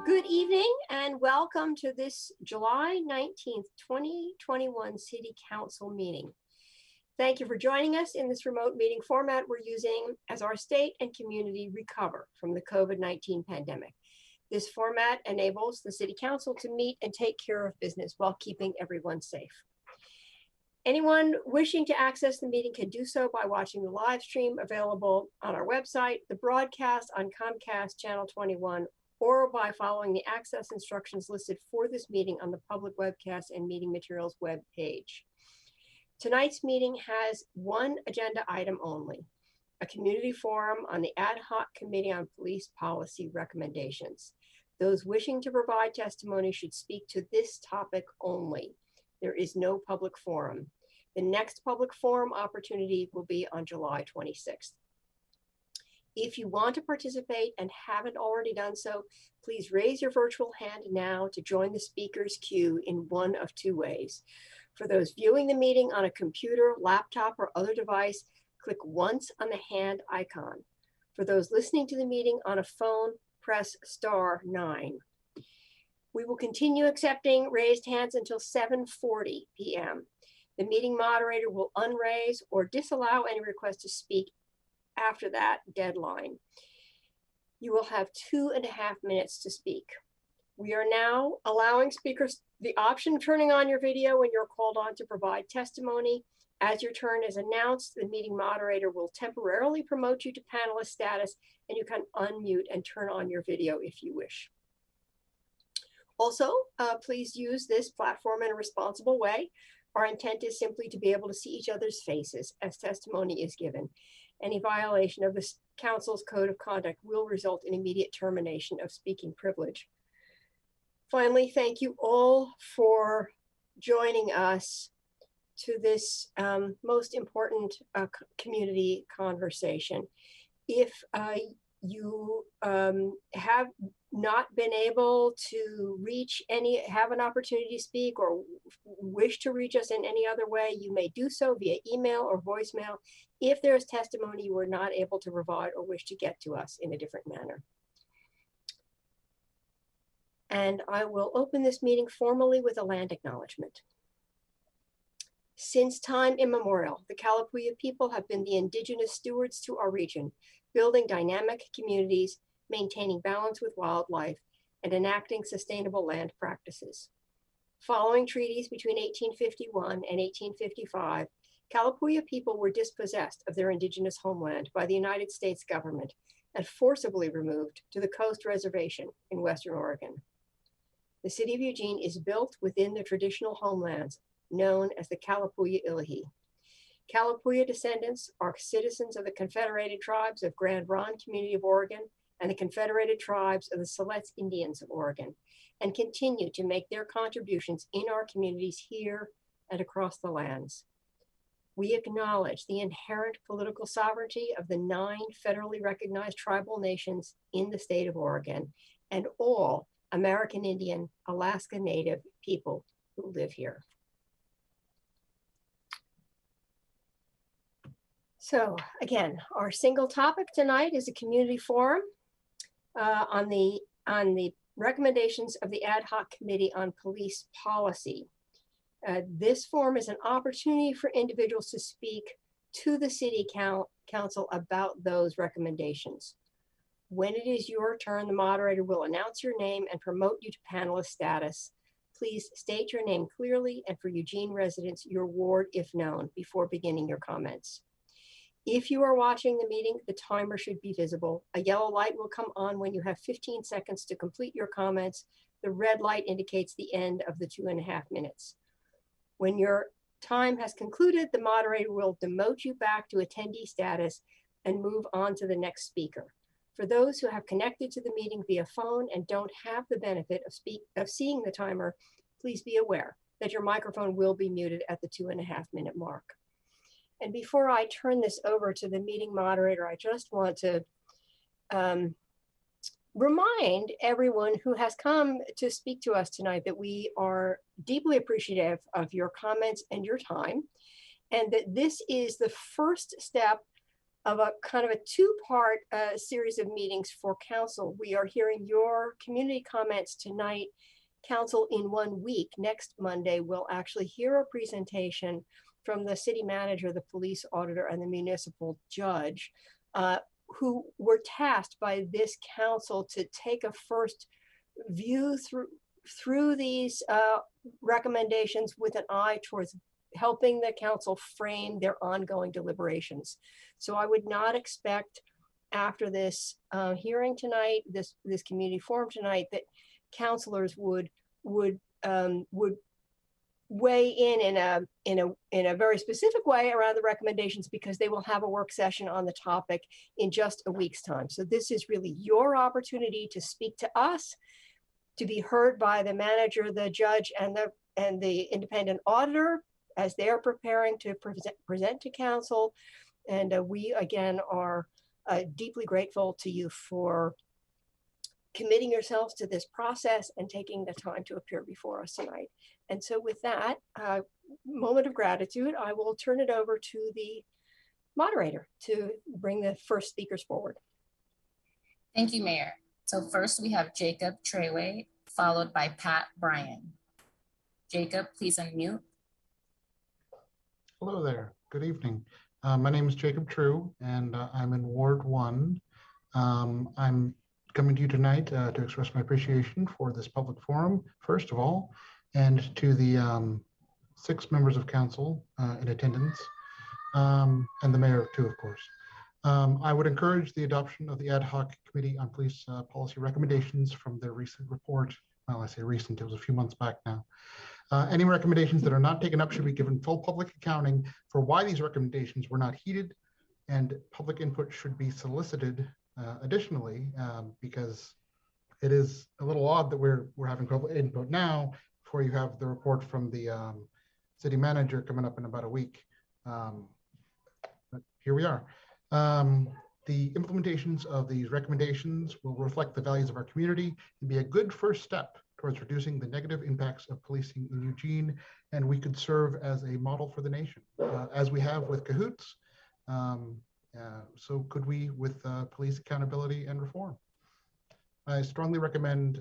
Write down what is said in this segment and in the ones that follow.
Good evening and welcome to this July 19th, 2021 City Council meeting. Thank you for joining us in this remote meeting format we're using as our state and community recover from the COVID-19 pandemic. This format enables the City Council to meet and take care of business while keeping everyone safe. Anyone wishing to access the meeting can do so by watching the live stream available on our website, the broadcast on Comcast Channel 21, or by following the access instructions listed for this meeting on the public webcast and meeting materials web page. Tonight's meeting has one agenda item only, a community forum on the Ad Hoc Committee on Police Policy Recommendations. Those wishing to provide testimony should speak to this topic only. There is no public forum. The next public forum opportunity will be on July 26th. If you want to participate and haven't already done so, please raise your virtual hand now to join the speaker's queue in one of two ways. For those viewing the meeting on a computer, laptop, or other device, click once on the hand icon. For those listening to the meeting on a phone, press *9. We will continue accepting raised hands until 7:40 p.m. The meeting moderator will unraise or disallow any request to speak after that deadline. You will have 2.5 minutes to speak. We are now allowing speakers the option of turning on your video when you're called on to provide testimony. As your turn is announced, the meeting moderator will temporarily promote you to panelist status, and you can unmute and turn on your video if you wish. Also, please use this platform in a responsible way. Our intent is simply to be able to see each other's faces as testimony is given. Any violation of the Council's Code of Conduct will result in immediate termination of speaking privilege. Finally, thank you all for joining us to this most important community conversation. If you have not been able to have an opportunity to speak or wish to reach us in any other way, you may do so via email or voicemail if there's testimony you were not able to provide or wish to get to us in a different manner. And I will open this meeting formally with a land acknowledgement. Since time immemorial, the Kalapuya people have been the indigenous stewards to our region, building dynamic communities, maintaining balance with wildlife, and enacting sustainable land practices. Following treaties between 1851 and 1855, Kalapuya people were dispossessed of their indigenous homeland by the United States government and forcibly removed to the Coast Reservation in Western Oregon. The city of Eugene is built within the traditional homelands known as the Kalapuya Ilihi. Kalapuya descendants are citizens of the Confederated Tribes of Grand Ronde Community of Oregon and the Confederated Tribes of the Siletz Indians of Oregon, and continue to make their contributions in our communities here and across the lands. We acknowledge the inherent political sovereignty of the 9 federally recognized tribal nations in the state of Oregon and all American Indian, Alaska Native people who live here. So again, our single topic tonight is a community forum on the recommendations of the Ad Hoc Committee on Police Policy. This forum is an opportunity for individuals to speak to the City Council about those recommendations. When it is your turn, the moderator will announce your name and promote you to panelist status. Please state your name clearly, and for Eugene residents, your ward if known, before beginning your comments. If you are watching the meeting, the timer should be visible. A yellow light will come on when you have 15 seconds to complete your comments. The red light indicates the end of the 2.5 minutes. When your time has concluded, the moderator will demote you back to attendee status and move on to the next speaker. For those who have connected to the meeting via phone and don't have the benefit of seeing the timer, please be aware that your microphone will be muted at the 2.5 minute mark. And before I turn this over to the meeting moderator, I just want to remind everyone who has come to speak to us tonight that we are deeply appreciative of your comments and your time, and that this is the first step of a kind of a two-part series of meetings for council. We are hearing your community comments tonight. Council in 1 week, next Monday, will actually hear a presentation from the city manager, the police auditor, and the municipal judge, who were tasked by this council to take a first view through these recommendations with an eye towards helping the council frame their ongoing deliberations. So I would not expect after this hearing tonight, this community forum tonight, that councilors would weigh in a very specific way around the recommendations, because they will have a work session on the topic in just a week's time. So this is really your opportunity to speak to us, to be heard by the manager, the judge, and the independent auditor as they are preparing to present to council. And we again are deeply grateful to you for committing yourselves to this process and taking the time to appear before us tonight. And so with that moment of gratitude, I will turn it over to the moderator to bring the first speakers forward. Thank you, Mayor. So first we have Jacob Treyway, followed by Pat Bryan. Jacob, please unmute. Hello there, good evening. My name is Jacob True, and I'm in Ward 1. I'm coming to you tonight to express my appreciation for this public forum, first of all, and to the 6 members of council in attendance, and the mayor too, of course. I would encourage the adoption of the ad hoc committee on police policy recommendations from their recent report. Well, I say recent, it was a few months back now. Any recommendations that are not taken up should be given full public accounting for why these recommendations were not heeded, and public input should be solicited additionally, because it is a little odd that we're having public input now before you have the report from the city manager coming up in about a week. But here we are. The implementations of these recommendations will reflect the values of our community and be a good first step towards reducing the negative impacts of policing in Eugene, and we could serve as a model for the nation, as we have with Cahoots. So could we with police accountability and reform. I strongly recommend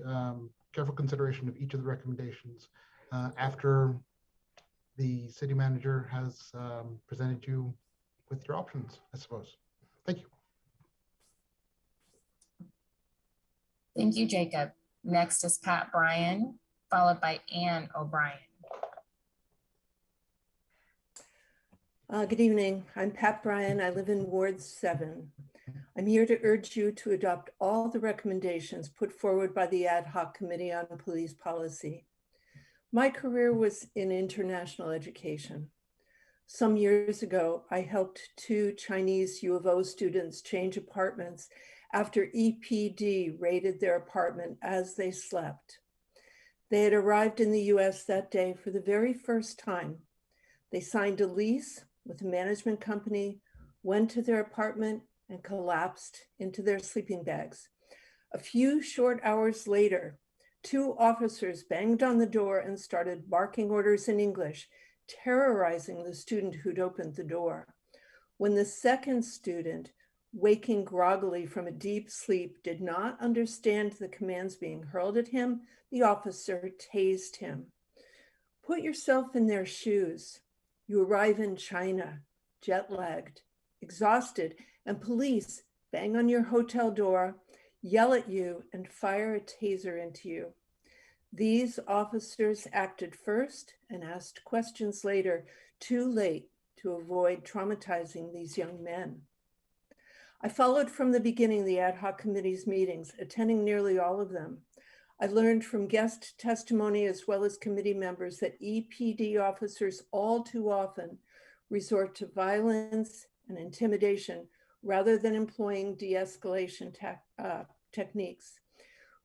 careful consideration of each of the recommendations after the city manager has presented you with your options, I suppose. Thank you. Thank you, Jacob. Next is Pat Bryan, followed by Ann O'Brien. Good evening. I'm Pat Bryan. I live in Ward 7. I'm here to urge you to adopt all the recommendations put forward by the Ad Hoc Committee on Police Policy. My career was in international education. Some years ago, I helped 2 Chinese U of O students change apartments after EPD raided their apartment as they slept. They had arrived in the US that day for the very first time. They signed a lease with a management company, went to their apartment, and collapsed into their sleeping bags. A few short hours later, 2 officers banged on the door and started barking orders in English, terrorizing the student who'd opened the door. When the second student, waking groggily from a deep sleep, did not understand the commands being hurled at him, the officer tased him. Put yourself in their shoes. You arrive in China, jet-lagged, exhausted, and police bang on your hotel door, yell at you, and fire a taser into you. These officers acted first and asked questions later, too late to avoid traumatizing these young men. I followed from the beginning the ad hoc committee's meetings, attending nearly all of them. I learned from guest testimony as well as committee members that EPD officers all too often resort to violence and intimidation rather than employing de-escalation techniques.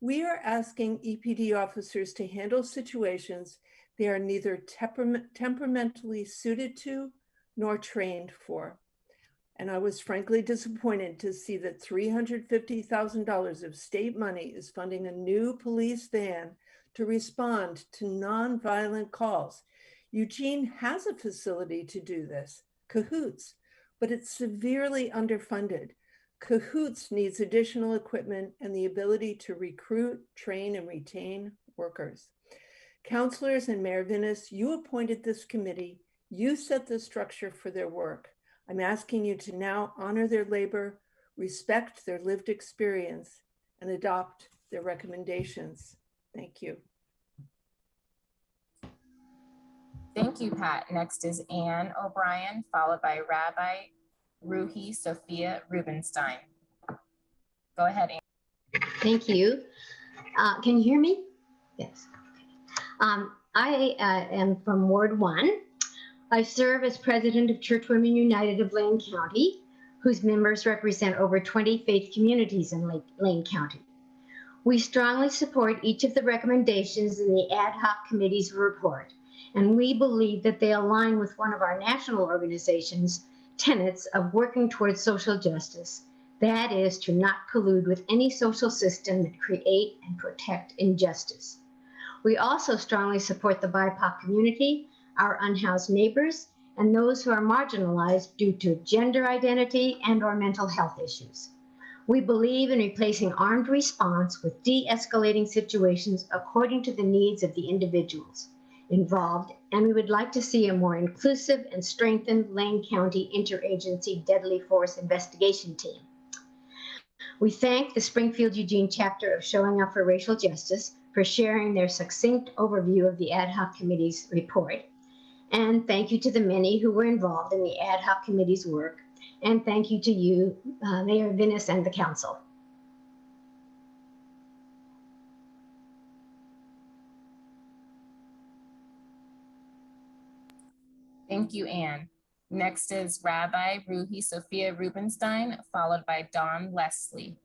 We are asking EPD officers to handle situations they are neither temperamentally suited to nor trained for. And I was frankly disappointed to see that $350,000 of state money is funding a new police van to respond to nonviolent calls. Eugene has a facility to do this, Cahoots, but it's severely underfunded. Cahoots needs additional equipment and the ability to recruit, train, and retain workers. Councilors and Mayor Vinis, you appointed this committee. You set the structure for their work. I'm asking you to now honor their labor, respect their lived experience, and adopt their recommendations. Thank you. Thank you, Pat. Next is Ann O'Brien, followed by Rabbi Ruhi Sophia Rubenstein. Go ahead, Ann. Thank you. Can you hear me? Yes. I am from Ward 1. I serve as president of Church Women United of Lane County, whose members represent over 20 faith communities in Lane County. We strongly support each of the recommendations in the ad hoc committee's report, and we believe that they align with one of our national organization's tenets of working towards social justice. That is to not collude with any social system that create and protect injustice. We also strongly support the BIPOC community, our unhoused neighbors, and those who are marginalized due to gender identity and or mental health issues. We believe in replacing armed response with de-escalating situations according to the needs of the individuals involved, and we would like to see a more inclusive and strengthened Lane County Interagency Deadly Force Investigation Team. We thank the Springfield Eugene chapter of Showing Up for Racial Justice for sharing their succinct overview of the ad hoc committee's report. And thank you to the many who were involved in the ad hoc committee's work. And thank you to you, Mayor Vinis, and the council. Thank you, Ann. Next is Rabbi Ruhi Sophia Rubenstein, followed by Dawn Leslie.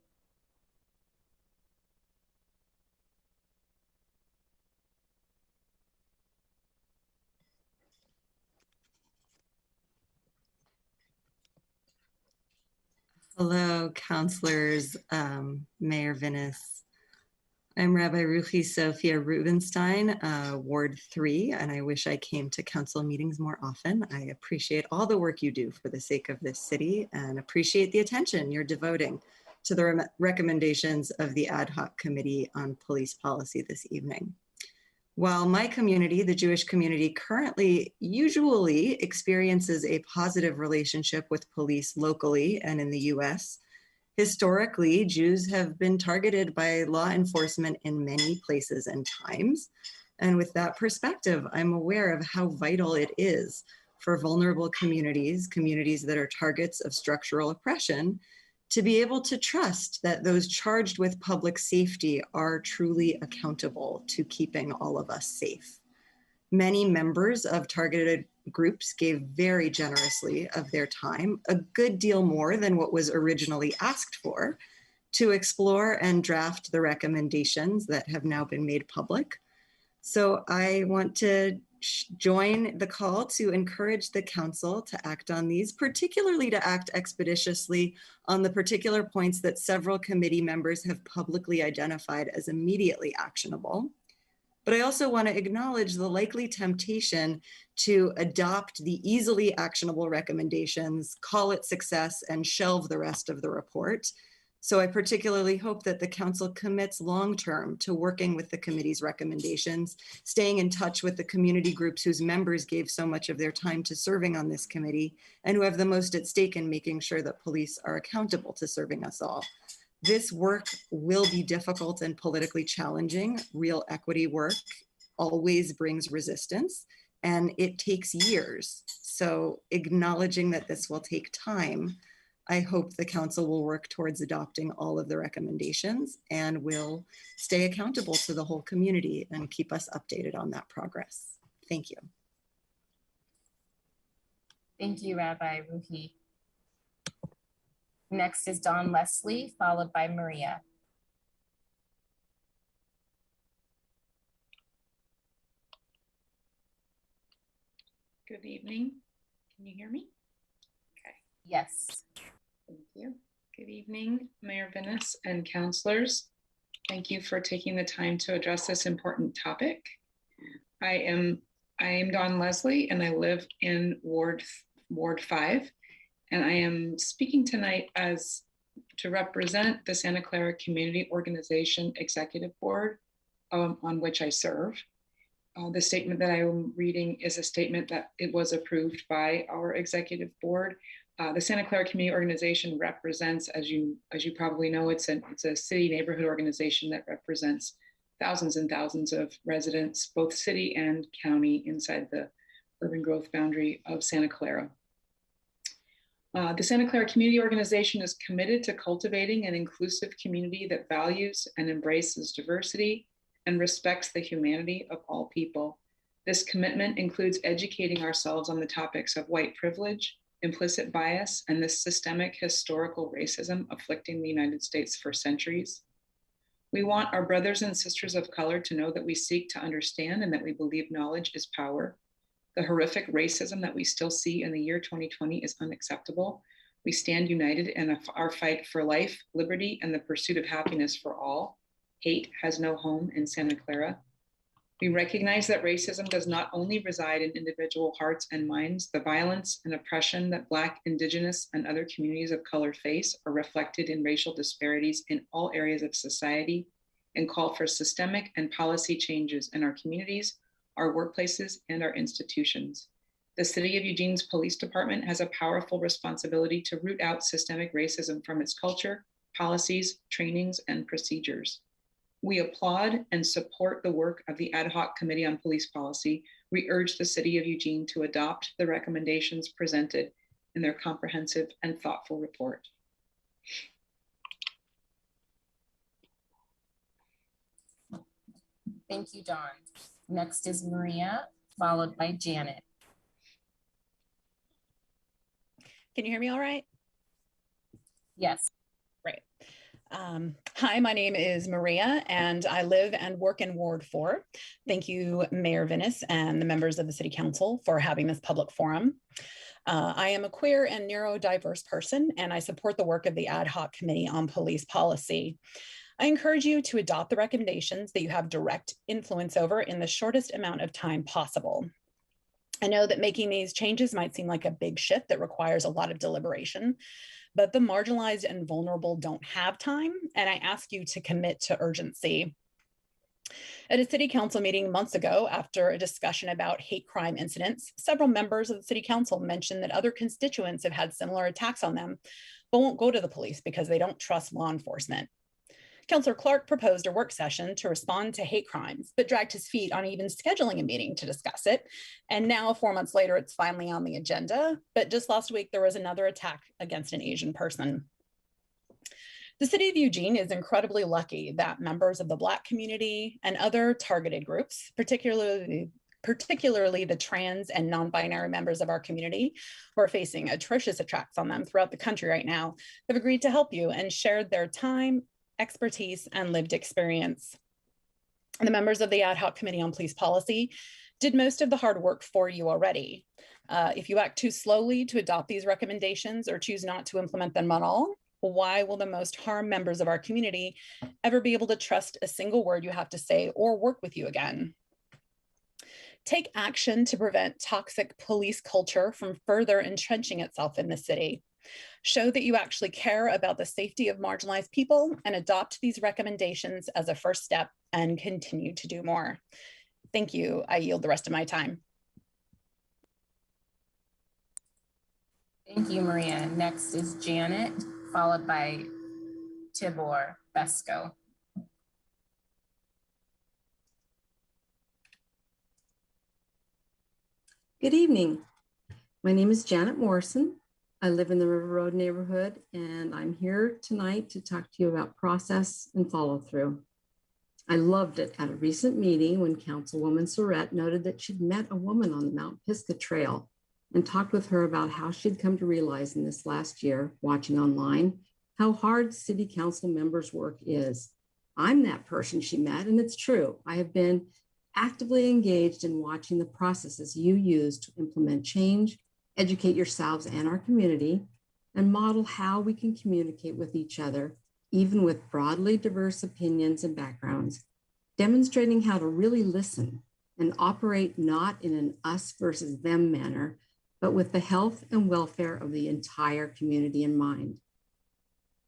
Hello, counselors, Mayor Vinis. I'm Rabbi Ruhi Sophia Rubenstein, Ward 3, and I wish I came to council meetings more often. I appreciate all the work you do for the sake of this city and appreciate the attention you're devoting to the recommendations of the Ad Hoc Committee on Police Policy this evening. While my community, the Jewish community, currently usually experiences a positive relationship with police locally and in the US, historically, Jews have been targeted by law enforcement in many places and times. And with that perspective, I'm aware of how vital it is for vulnerable communities, communities that are targets of structural oppression, to be able to trust that those charged with public safety are truly accountable to keeping all of us safe. Many members of targeted groups gave very generously of their time, a good deal more than what was originally asked for, to explore and draft the recommendations that have now been made public. So I want to join the call to encourage the council to act on these, particularly to act expeditiously on the particular points that several committee members have publicly identified as immediately actionable. But I also want to acknowledge the likely temptation to adopt the easily actionable recommendations, call it success, and shelve the rest of the report. So I particularly hope that the council commits long-term to working with the committee's recommendations, staying in touch with the community groups whose members gave so much of their time to serving on this committee, and who have the most at stake in making sure that police are accountable to serving us all. This work will be difficult and politically challenging. Real equity work always brings resistance, and it takes years. So acknowledging that this will take time, I hope the council will work towards adopting all of the recommendations and will stay accountable to the whole community and keep us updated on that progress. Thank you. Thank you, Rabbi Ruhi. Next is Dawn Leslie, followed by Maria. Good evening. Can you hear me? Okay. Yes. Thank you. Good evening, Mayor Vinis and councilors. Thank you for taking the time to address this important topic. I am Dawn Leslie, and I live in Ward 5. and I am speaking tonight to represent the Santa Clara Community Organization Executive Board, on which I serve. The statement that I am reading is a statement that it was approved by our executive board. The Santa Clara Community Organization represents, as you probably know, it's a city neighborhood organization that represents thousands and thousands of residents, both city and county, inside the urban growth boundary of Santa Clara. The Santa Clara Community Organization is committed to cultivating an inclusive community that values and embraces diversity and respects the humanity of all people. This commitment includes educating ourselves on the topics of white privilege, implicit bias, and the systemic historical racism afflicting the United States for centuries. We want our brothers and sisters of color to know that we seek to understand and that we believe knowledge is power. The horrific racism that we still see in the year 2020 is unacceptable. We stand united in our fight for life, liberty, and the pursuit of happiness for all. Hate has no home in Santa Clara. We recognize that racism does not only reside in individual hearts and minds. The violence and oppression that Black, Indigenous, and other communities of color face are reflected in racial disparities in all areas of society, and call for systemic and policy changes in our communities, our workplaces, and our institutions. The City of Eugene's Police Department has a powerful responsibility to root out systemic racism from its culture, policies, trainings, and procedures. We applaud and support the work of the Ad Hoc Committee on Police Policy. We urge the City of Eugene to adopt the recommendations presented in their comprehensive and thoughtful report. Thank you, Dawn. Next is Maria, followed by Janet. Can you hear me all right? Yes. Great. Hi, my name is Maria, and I live and work in Ward 4. Thank you, Mayor Vinnis and the members of the City Council for having this public forum. I am a queer and neurodiverse person, and I support the work of the Ad Hoc Committee on Police Policy. I encourage you to adopt the recommendations that you have direct influence over in the shortest amount of time possible. I know that making these changes might seem like a big shift that requires a lot of deliberation, but the marginalized and vulnerable don't have time, and I ask you to commit to urgency. At a City Council meeting months ago, after a discussion about hate crime incidents, several members of the City Council mentioned that other constituents have had similar attacks on them, but won't go to the police because they don't trust law enforcement. Councillor Clark proposed a work session to respond to hate crimes, but dragged his feet on even scheduling a meeting to discuss it. And now, 4 months later, it's finally on the agenda. But just last week, there was another attack against an Asian person. The City of Eugene is incredibly lucky that members of the Black community and other targeted groups, particularly the trans and non-binary members of our community who are facing atrocious attacks on them throughout the country right now, have agreed to help you and shared their time, expertise, and lived experience. The members of the Ad Hoc Committee on Police Policy did most of the hard work for you already. If you act too slowly to adopt these recommendations or choose not to implement them at all, why will the most harmed members of our community ever be able to trust a single word you have to say or work with you again? Take action to prevent toxic police culture from further entrenching itself in the city. Show that you actually care about the safety of marginalized people and adopt these recommendations as a first step and continue to do more. Thank you. I yield the rest of my time. Thank you, Maria. Next is Janet, followed by Tibor Besco. Good evening. My name is Janet Morrison. I live in the River Road neighborhood, and I'm here tonight to talk to you about process and follow through. I loved it at a recent meeting when Councilwoman Surratt noted that she'd met a woman on the Mount Pisgah Trail and talked with her about how she'd come to realize in this last year, watching online, how hard city council members' work is. I'm that person she met, and it's true. I have been actively engaged in watching the processes you use to implement change, educate yourselves and our community, and model how we can communicate with each other, even with broadly diverse opinions and backgrounds, demonstrating how to really listen and operate not in an us versus them manner, but with the health and welfare of the entire community in mind.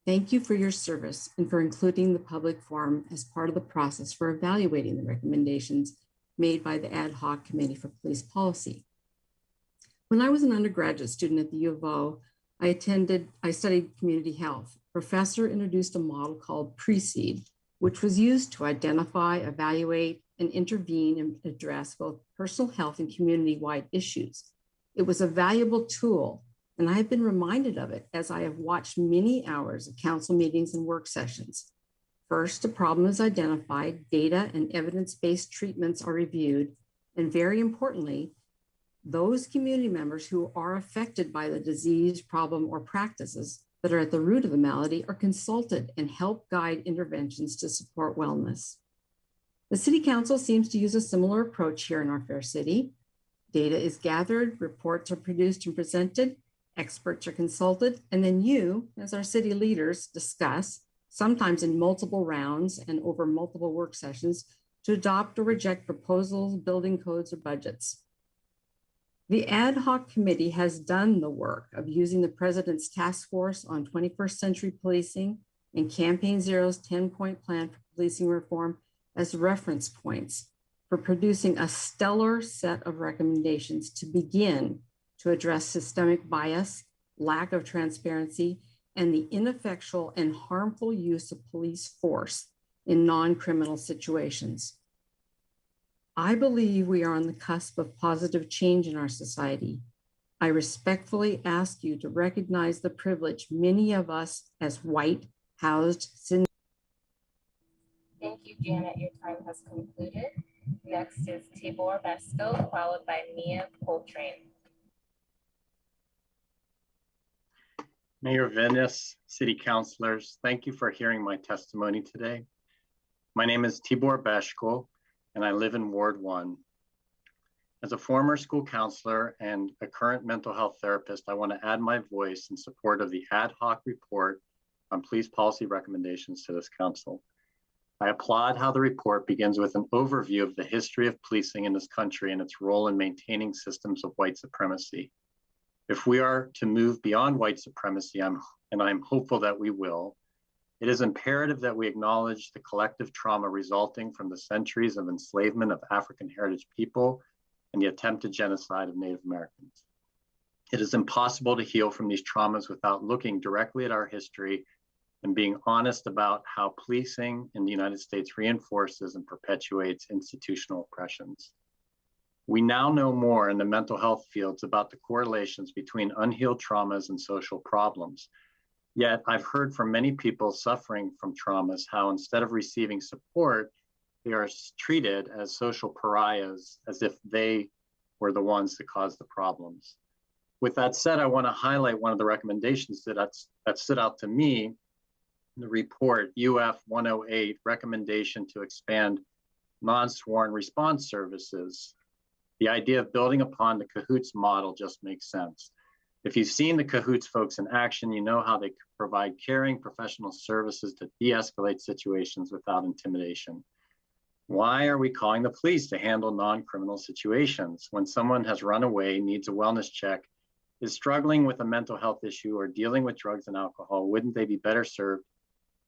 Thank you for your service and for including the public forum as part of the process for evaluating the recommendations made by the Ad Hoc Committee for Police Policy. When I was an undergraduate student at the U of O, I studied community health. A professor introduced a model called PRECEDE, which was used to identify, evaluate, and intervene and address both personal health and community-wide issues. It was a valuable tool, and I have been reminded of it as I have watched many hours of council meetings and work sessions. First, a problem is identified, data and evidence-based treatments are reviewed, and very importantly, those community members who are affected by the disease, problem, or practices that are at the root of the malady are consulted and help guide interventions to support wellness. The City Council seems to use a similar approach here in our fair city. Data is gathered, reports are produced and presented, experts are consulted, and then you, as our city leaders, discuss, sometimes in multiple rounds and over multiple work sessions, to adopt or reject proposals, building codes, or budgets. The Ad Hoc Committee has done the work of using the President's Task Force on 21st Century Policing and Campaign Zero's 10-point plan for policing reform as reference points for producing a stellar set of recommendations to begin to address systemic bias, lack of transparency, and the ineffectual and harmful use of police force in non-criminal situations. I believe we are on the cusp of positive change in our society. I respectfully ask you to recognize the privilege many of us as white, housed, Thank you, Janet. Your time has concluded. Next is Tibor Besco, followed by Mia Coltrane. Mayor Venice, city councilors, thank you for hearing my testimony today. My name is Tibor Besco, and I live in Ward 1. As a former school counselor and a current mental health therapist, I want to add my voice in support of the ad hoc report on police policy recommendations to this council. I applaud how the report begins with an overview of the history of policing in this country and its role in maintaining systems of white supremacy. If we are to move beyond white supremacy, and I'm hopeful that we will, it is imperative that we acknowledge the collective trauma resulting from the centuries of enslavement of African heritage people and the attempted genocide of Native Americans. It is impossible to heal from these traumas without looking directly at our history and being honest about how policing in the United States reinforces and perpetuates institutional oppressions. We now know more in the mental health fields about the correlations between unhealed traumas and social problems. Yet I've heard from many people suffering from traumas how instead of receiving support, they are treated as social pariahs, as if they were the ones that caused the problems. With that said, I want to highlight one of the recommendations that stood out to me in the report, UF 108, recommendation to expand non-sworn response services. The idea of building upon the CAHOOTS model just makes sense. If you've seen the CAHOOTS folks in action, you know how they provide caring professional services to de-escalate situations without intimidation. Why are we calling the police to handle non-criminal situations? When someone has run away, needs a wellness check, is struggling with a mental health issue or dealing with drugs and alcohol, wouldn't they be better served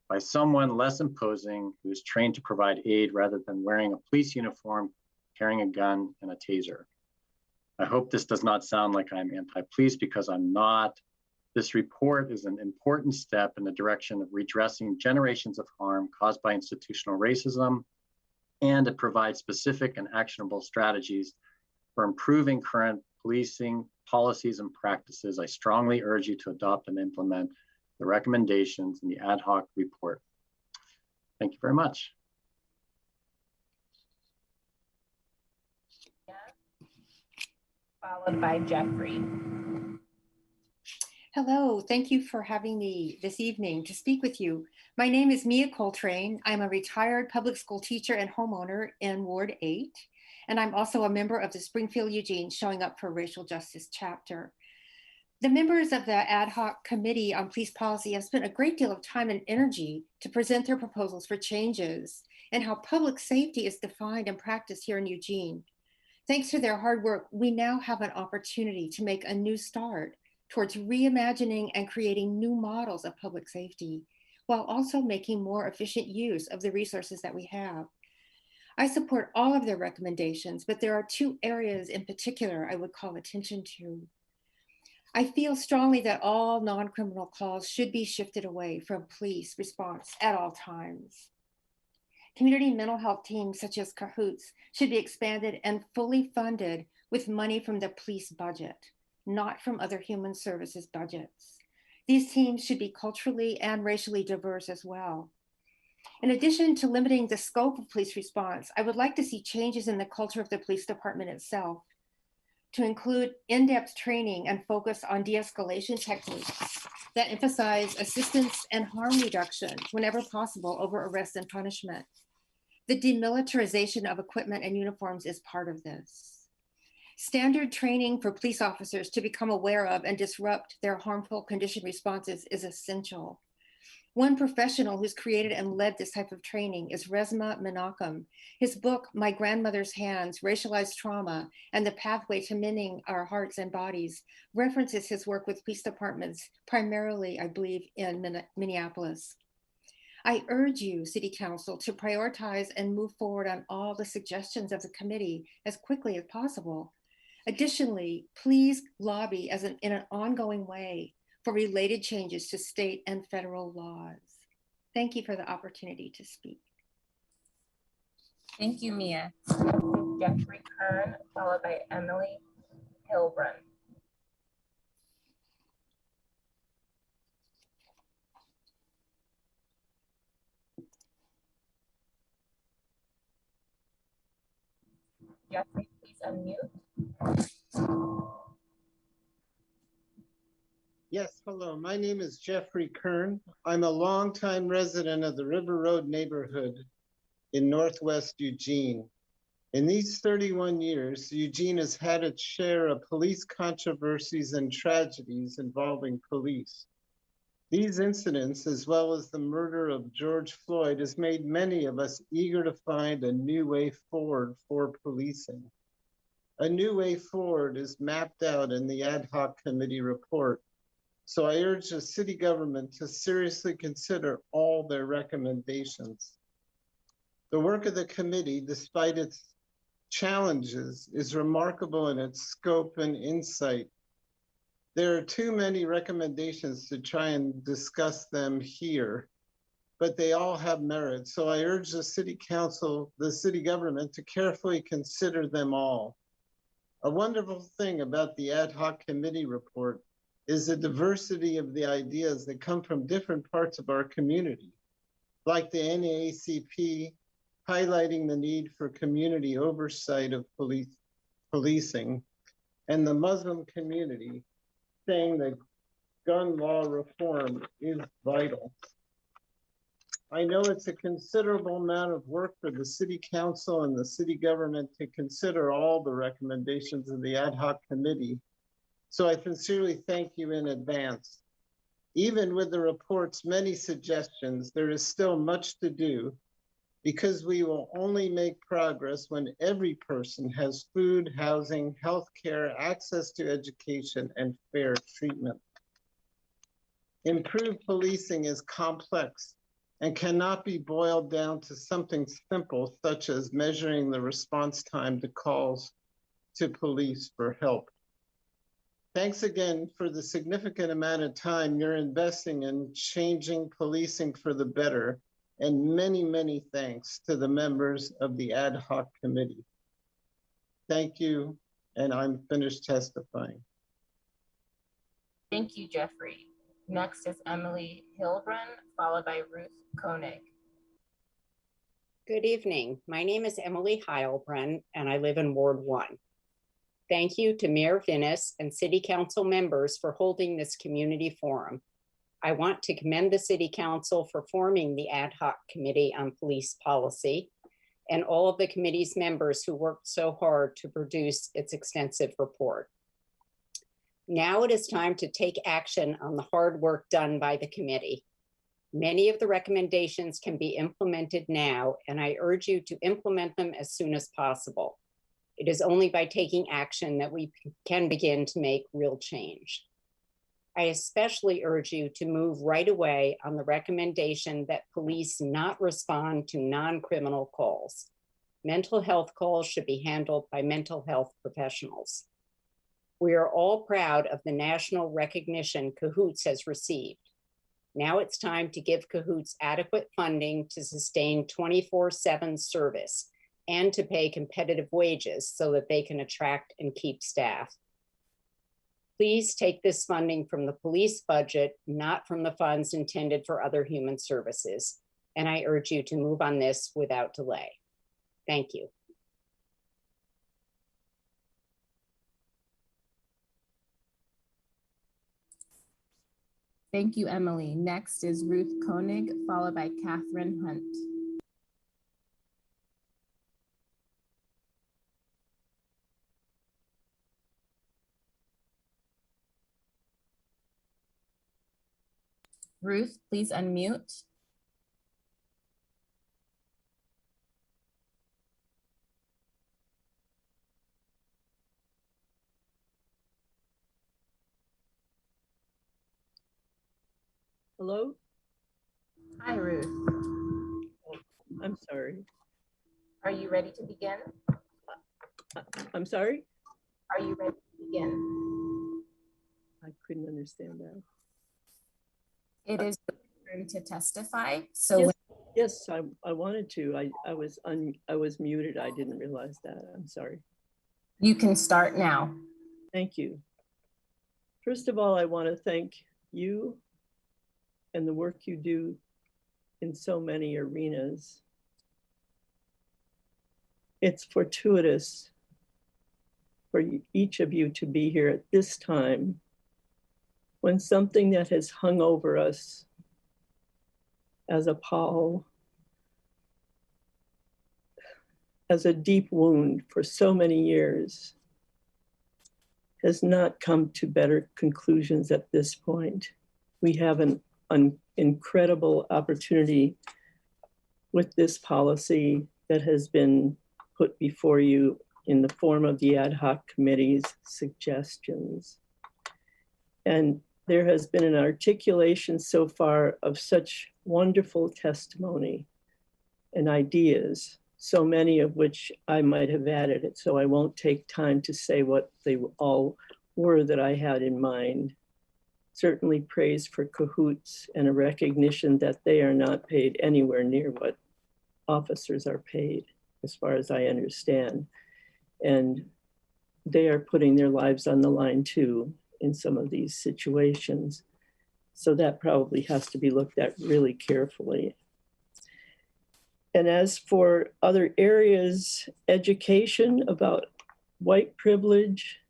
by someone less imposing who is trained to provide aid rather than wearing a police uniform, carrying a gun and a taser? I hope this does not sound like I'm anti-police, because I'm not. This report is an important step in the direction of redressing generations of harm caused by institutional racism, and it provides specific and actionable strategies for improving current policing policies and practices. I strongly urge you to adopt and implement the recommendations in the ad hoc report. Thank you very much. Followed by Jeffrey. Hello, thank you for having me this evening to speak with you. My name is Mia Coltrane. I'm a retired public school teacher and homeowner in Ward 8, and I'm also a member of the Springfield Eugene Showing Up for Racial Justice chapter. The members of the Ad Hoc Committee on Police Policy have spent a great deal of time and energy to present their proposals for changes and how public safety is defined and practiced here in Eugene. Thanks to their hard work, we now have an opportunity to make a new start towards reimagining and creating new models of public safety, while also making more efficient use of the resources that we have. I support all of their recommendations, but there are two areas in particular I would call attention to. I feel strongly that all non-criminal calls should be shifted away from police response at all times. Community mental health teams such as Cahoots should be expanded and fully funded with money from the police budget, not from other human services budgets. These teams should be culturally and racially diverse as well. In addition to limiting the scope of police response, I would like to see changes in the culture of the police department itself to include in-depth training and focus on de-escalation techniques that emphasize assistance and harm reduction whenever possible over arrest and punishment. The demilitarization of equipment and uniforms is part of this. Standard training for police officers to become aware of and disrupt their harmful condition responses is essential. One professional who's created and led this type of training is Resmaa Menakem. His book, My Grandmother's Hands, Racialized Trauma and the Pathway to Mending Our Hearts and Bodies, references his work with police departments, primarily, I believe, in Minneapolis. I urge you, City Council, to prioritize and move forward on all the suggestions of the committee as quickly as possible. Additionally, please lobby in an ongoing way for related changes to state and federal laws. Thank you for the opportunity to speak. Thank you, Mia. Jeffrey Kern, followed by Emily Hilbrun. Jeffrey, please unmute. Yes, hello. My name is Jeffrey Kern. I'm a longtime resident of the River Road neighborhood in Northwest Eugene. In these 31 years, Eugene has had its share of police controversies and tragedies involving police. These incidents, as well as the murder of George Floyd, has made many of us eager to find a new way forward for policing. A new way forward is mapped out in the ad hoc committee report. So I urge the city government to seriously consider all their recommendations. The work of the committee, despite its challenges, is remarkable in its scope and insight. There are too many recommendations to try and discuss them here, but they all have merit. So I urge the city council, the city government, to carefully consider them all. A wonderful thing about the ad hoc committee report is the diversity of the ideas that come from different parts of our community, like the NAACP highlighting the need for community oversight of policing, and the Muslim community saying that gun law reform is vital. I know it's a considerable amount of work for the city council and the city government to consider all the recommendations of the ad hoc committee. So I sincerely thank you in advance. Even with the report's many suggestions, there is still much to do because we will only make progress when every person has food, housing, healthcare, access to education, and fair treatment. Improved policing is complex and cannot be boiled down to something simple, such as measuring the response time to calls to police for help. Thanks again for the significant amount of time you're investing in changing policing for the better, and many, many thanks to the members of the ad hoc committee. Thank you, and I'm finished testifying. Thank you, Jeffrey. Next is Emily Hilbrun, followed by Ruth Koenig. Good evening. My name is Emily Heilbrunn, and I live in Ward 1. Thank you to Mayor Vinnis and City Council members for holding this community forum. I want to commend the City Council for forming the Ad Hoc Committee on Police Policy and all of the committee's members who worked so hard to produce its extensive report. Now it is time to take action on the hard work done by the committee. Many of the recommendations can be implemented now, and I urge you to implement them as soon as possible. It is only by taking action that we can begin to make real change. I especially urge you to move right away on the recommendation that police not respond to non-criminal calls. Mental health calls should be handled by mental health professionals. We are all proud of the national recognition Cahoots has received. Now it's time to give Cahoots adequate funding to sustain 24/7 service and to pay competitive wages so that they can attract and keep staff. Please take this funding from the police budget, not from the funds intended for other human services. And I urge you to move on this without delay. Thank you. Thank you, Emily. Next is Ruth Koenig, followed by Catherine Hunt. Ruth, please unmute. Hello? Hi, Ruth. I'm sorry. Are you ready to begin? I'm sorry? Are you ready to begin? I couldn't understand that. It is your turn to testify. So yes, I wanted to. I was muted. I didn't realize that. I'm sorry. You can start now. Thank you. First of all, I want to thank you and the work you do in so many arenas. It's fortuitous for each of you to be here at this time when something that has hung over us as a pall, as a deep wound for so many years, has not come to better conclusions at this point. We have an incredible opportunity with this policy that has been put before you in the form of the ad hoc committee's suggestions. And there has been an articulation so far of such wonderful testimony and ideas, so many of which I might have added it, so I won't take time to say what they all were that I had in mind. Certainly praise for Cahoots and a recognition that they are not paid anywhere near what officers are paid, as far as I understand. And they are putting their lives on the line too in some of these situations. So that probably has to be looked at really carefully. And as for other areas, education about white privilege,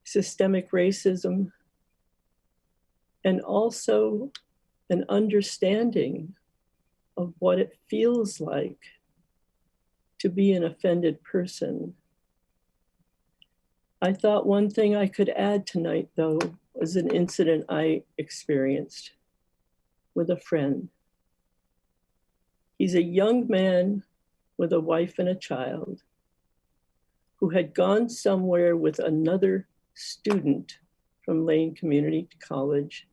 systemic racism, and also an understanding of what it feels like to be an offended person. I thought one thing I could add tonight, though, was an incident I experienced with a friend. He's a young man with a wife and a child who had gone somewhere with another student from Lane Community College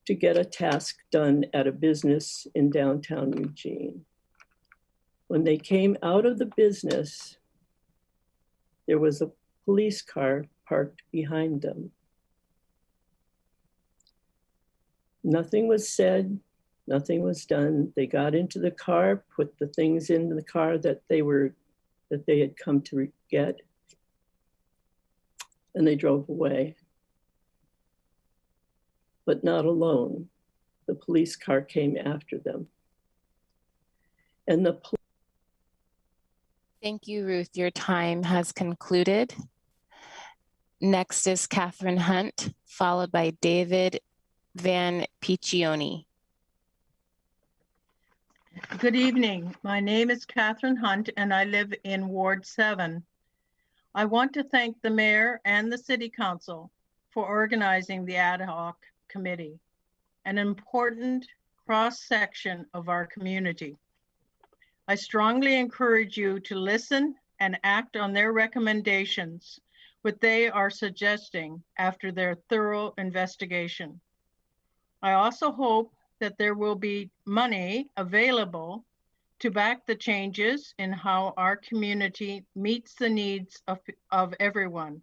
to get a task done at a business in downtown Eugene. When they came out of the business, there was a police car parked behind them. Nothing was said, nothing was done. They got into the car, put the things in the car that they had come to get, and they drove away. But not alone. The police car came after them. And Thank you, Ruth. Your time has concluded. Next is Catherine Hunt, followed by David Van Piccioni. Good evening. My name is Catherine Hunt and I live in Ward 7. I want to thank the mayor and the city council for organizing the ad hoc committee, an important cross-section of our community. I strongly encourage you to listen and act on their recommendations, what they are suggesting after their thorough investigation. I also hope that there will be money available to back the changes in how our community meets the needs of everyone.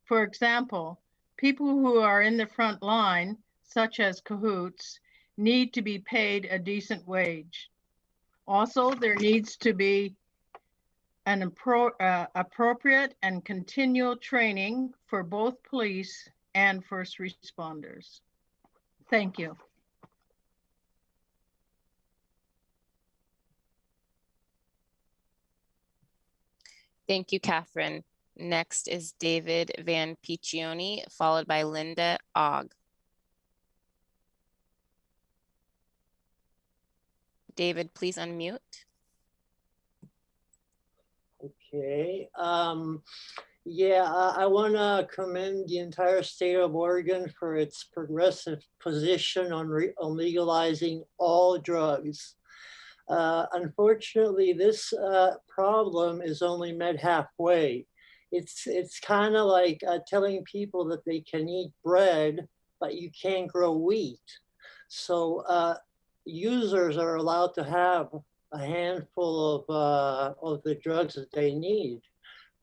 For example, people who are in the front line, such as cahoots, need to be paid a decent wage. Also, there needs to be an appropriate and continual training for both police and first responders. Thank you. Thank you, Catherine. Next is David Van Piccioni, followed by Linda Ogg. David, please unmute. Okay. I want to commend the entire state of Oregon for its progressive position on legalizing all drugs. Unfortunately, this problem is only met halfway. It's kind of like telling people that they can eat bread, but you can't grow wheat. So users are allowed to have a handful of the drugs that they need,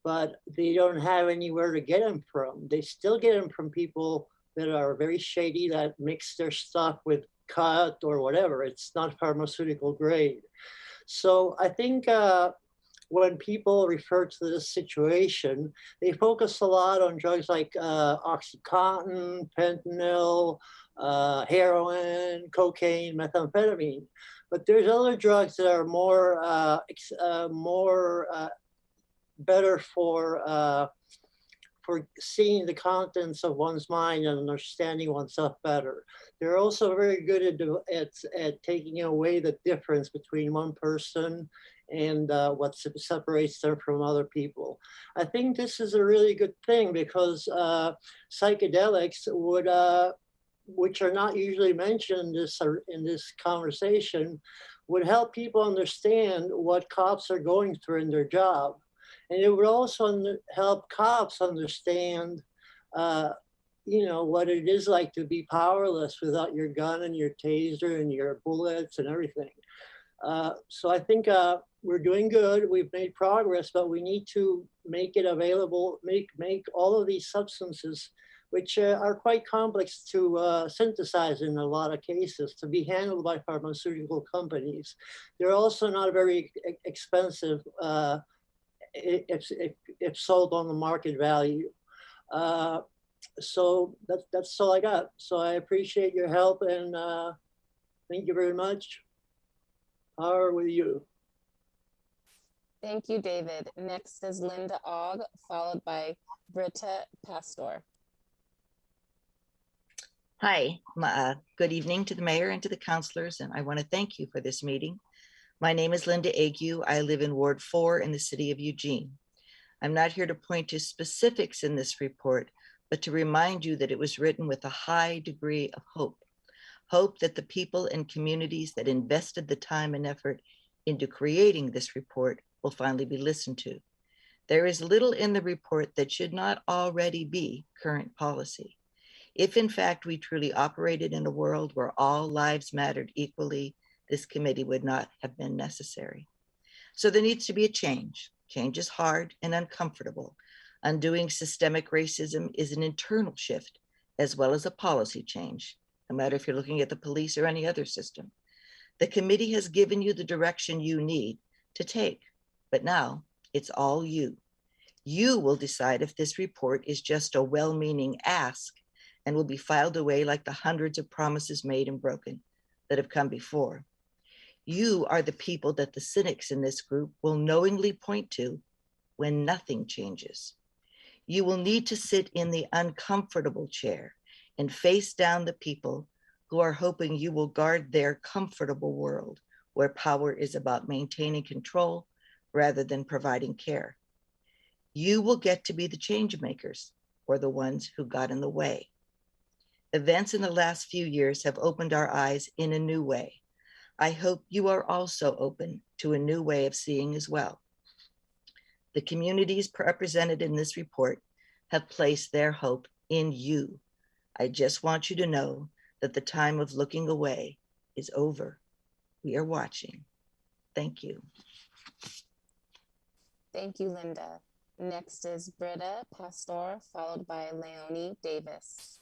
but they don't have anywhere to get them from. They still get them from people that are very shady, that mix their stuff with cut or whatever. It's not pharmaceutical grade. So I think when people refer to this situation, they focus a lot on drugs like Oxycontin, fentanyl, heroin, cocaine, methamphetamine. But there's other drugs that are better for seeing the contents of one's mind and understanding oneself better. They're also very good at taking away the difference between one person and what separates them from other people. I think this is a really good thing because psychedelics would, which are not usually mentioned in this conversation, would help people understand what cops are going through in their job. And it would also help cops understand, what it is like to be powerless without your gun and your taser and your bullets and everything. So I think we're doing good. We've made progress, but we need to make it available, make all of these substances, which are quite complex to synthesize in a lot of cases, to be handled by pharmaceutical companies. They're also not very expensive if sold on the market value. So that's all I got. So I appreciate your help and thank you very much. Power with you. Thank you, David. Next is Linda Ogg, followed by Britta Pastor. Hi, good evening to the mayor and to the councilors, and I want to thank you for this meeting. My name is Linda Ague. I live in Ward 4 in the city of Eugene. I'm not here to point to specifics in this report, but to remind you that it was written with a high degree of hope. Hope that the people and communities that invested the time and effort into creating this report will finally be listened to. There is little in the report that should not already be current policy. If in fact we truly operated in a world where all lives mattered equally, this committee would not have been necessary. So there needs to be a change. Change is hard and uncomfortable. Undoing systemic racism is an internal shift as well as a policy change, no matter if you're looking at the police or any other system. The committee has given you the direction you need to take, but now it's all you. You will decide if this report is just a well-meaning ask and will be filed away like the hundreds of promises made and broken that have come before. You are the people that the cynics in this group will knowingly point to when nothing changes. You will need to sit in the uncomfortable chair and face down the people who are hoping you will guard their comfortable world where power is about maintaining control rather than providing care. You will get to be the change makers or the ones who got in the way. Events in the last few years have opened our eyes in a new way. I hope you are also open to a new way of seeing as well. The communities represented in this report have placed their hope in you. I just want you to know that the time of looking away is over. We are watching. Thank you. Thank you, Linda. Next is Britta Pastor, followed by Leonie Davis.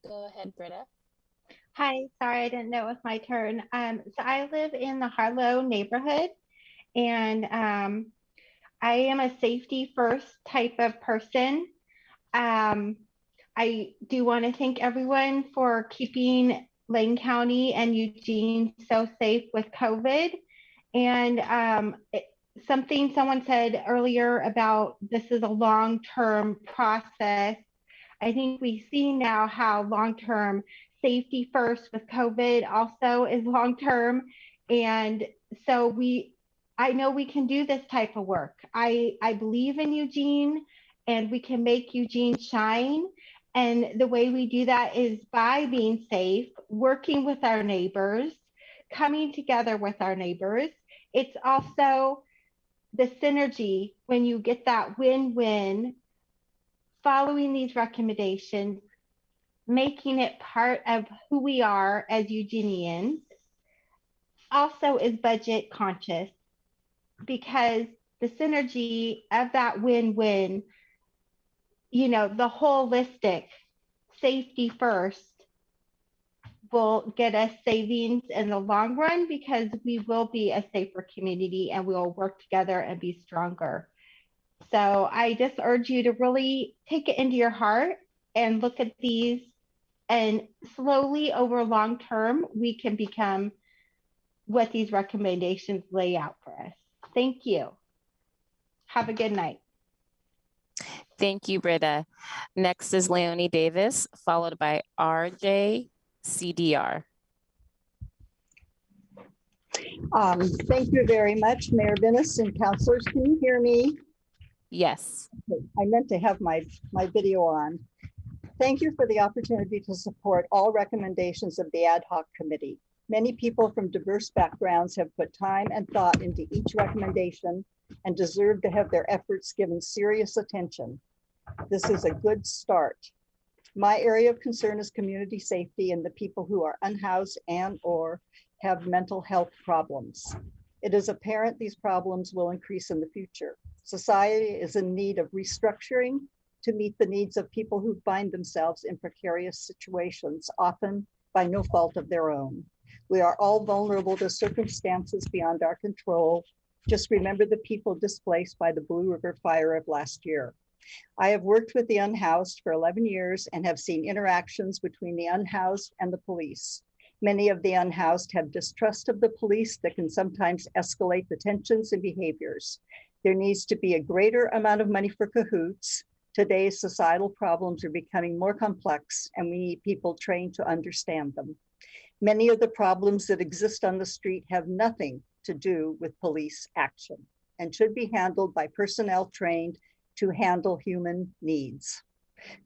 Go ahead, Britta. Hi, sorry, I didn't know it was my turn. So I live in the Harlow neighborhood, and I am a safety first type of person. I do want to thank everyone for keeping Lane County and Eugene so safe with COVID. And something someone said earlier about this is a long-term process. I think we see now how long-term safety first with COVID also is long-term. And so I know we can do this type of work. I believe in Eugene, and we can make Eugene shine. And the way we do that is by being safe, working with our neighbors, coming together with our neighbors. It's also the synergy when you get that win-win, following these recommendations, making it part of who we are as Eugenians, also is budget conscious, because the synergy of that win-win, you know, the holistic safety first will get us savings in the long run, because we will be a safer community and we will work together and be stronger. So I just urge you to really take it into your heart and look at these, and slowly over long term, we can become what these recommendations lay out for us. Thank you. Have a good night. Thank you, Britta. Next is Leonie Davis, followed by RJ CDR. Thank you very much, Mayor Venus and councilors. Can you hear me? Yes. I meant to have my video on. Thank you for the opportunity to support all recommendations of the ad hoc committee. Many people from diverse backgrounds have put time and thought into each recommendation and deserve to have their efforts given serious attention. This is a good start. My area of concern is community safety and the people who are unhoused and or have mental health problems. It is apparent these problems will increase in the future. Society is in need of restructuring to meet the needs of people who find themselves in precarious situations, often by no fault of their own. We are all vulnerable to circumstances beyond our control. Just remember the people displaced by the Blue River fire of last year. I have worked with the unhoused for 11 years and have seen interactions between the unhoused and the police. Many of the unhoused have distrust of the police that can sometimes escalate the tensions and behaviors. There needs to be a greater amount of money for cahoots. Today's societal problems are becoming more complex, and we need people trained to understand them. Many of the problems that exist on the street have nothing to do with police action and should be handled by personnel trained to handle human needs.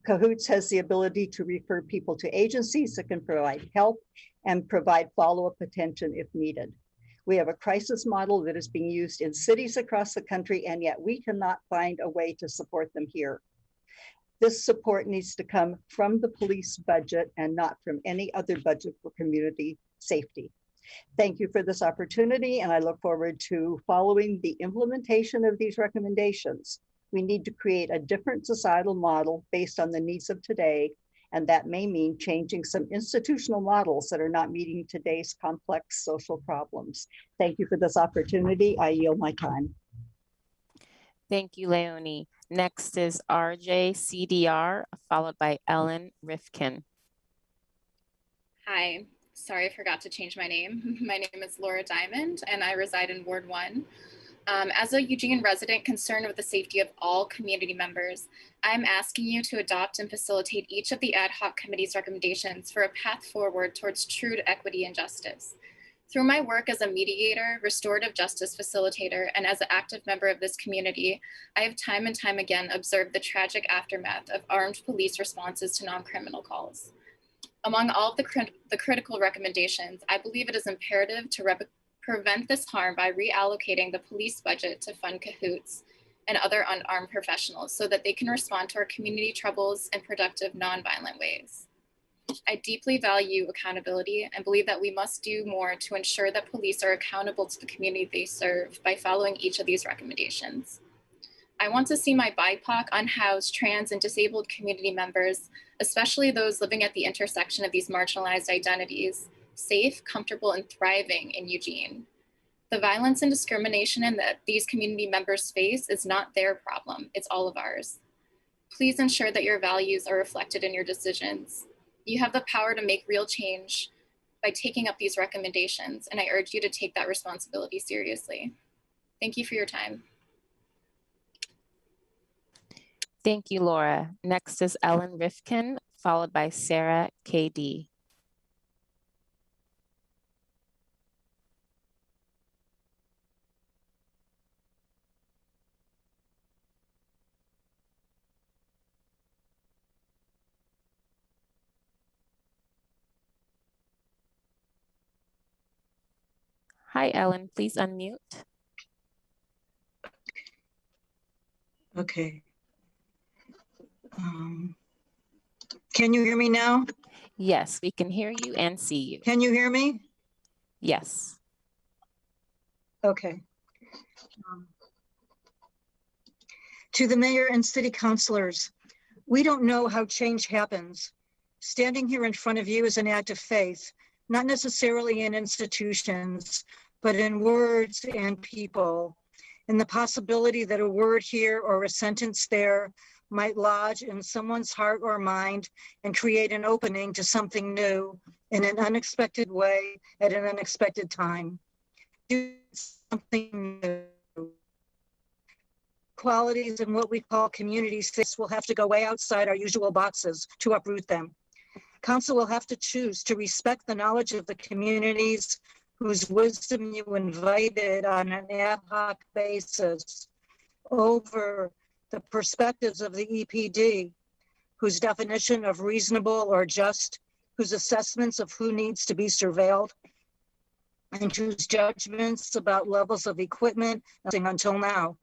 Cahoots has the ability to refer people to agencies that can provide help and provide follow-up attention if needed. We have a crisis model that is being used in cities across the country, and yet we cannot find a way to support them here. This support needs to come from the police budget and not from any other budget for community safety. Thank you for this opportunity, and I look forward to following the implementation of these recommendations. We need to create a different societal model based on the needs of today, and that may mean changing some institutional models that are not meeting today's complex social problems. Thank you for this opportunity. I yield my time. Thank you, Leonie. Next is RJ CDR, followed by Ellen Rifkin. Hi, sorry I forgot to change my name. My name is Laura Diamond and I reside in Ward 1. As a Eugene resident concerned with the safety of all community members, I'm asking you to adopt and facilitate each of the ad hoc committee's recommendations for a path forward towards true equity and justice. Through my work as a mediator, restorative justice facilitator, and as an active member of this community, I have time and time again observed the tragic aftermath of armed police responses to non-criminal calls. Among all of the critical recommendations, I believe it is imperative to prevent this harm by reallocating the police budget to fund cahoots and other unarmed professionals so that they can respond to our community troubles in productive, non-violent ways. I deeply value accountability and believe that we must do more to ensure that police are accountable to the community they serve by following each of these recommendations. I want to see my BIPOC, unhoused, trans, and disabled community members, especially those living at the intersection of these marginalized identities, safe, comfortable, and thriving in Eugene. The violence and discrimination that these community members face is not their problem, it's all of ours. Please ensure that your values are reflected in your decisions. You have the power to make real change by taking up these recommendations, and I urge you to take that responsibility seriously. Thank you for your time. Thank you, Laura. Next is Ellen Rifkin, followed by Sarah KD. Hi, Ellen, please unmute. Okay. Can you hear me now? Yes, we can hear you and see you. Can you hear me? Yes. Okay. To the mayor and city councilors, we don't know how change happens. Standing here in front of you is an act of faith, not necessarily in institutions, but in words and people, and the possibility that a word here or a sentence there might lodge in someone's heart or mind and create an opening to something new in an unexpected way at an unexpected time. Do something new. Qualities in what we call community space will have to go way outside our usual boxes to uproot them. Council will have to choose to respect the knowledge of the communities whose wisdom you invited on an ad hoc basis over the perspectives of the EPD, whose definition of reasonable or just, whose assessments of who needs to be surveilled, and whose judgments about levels of equipment until now.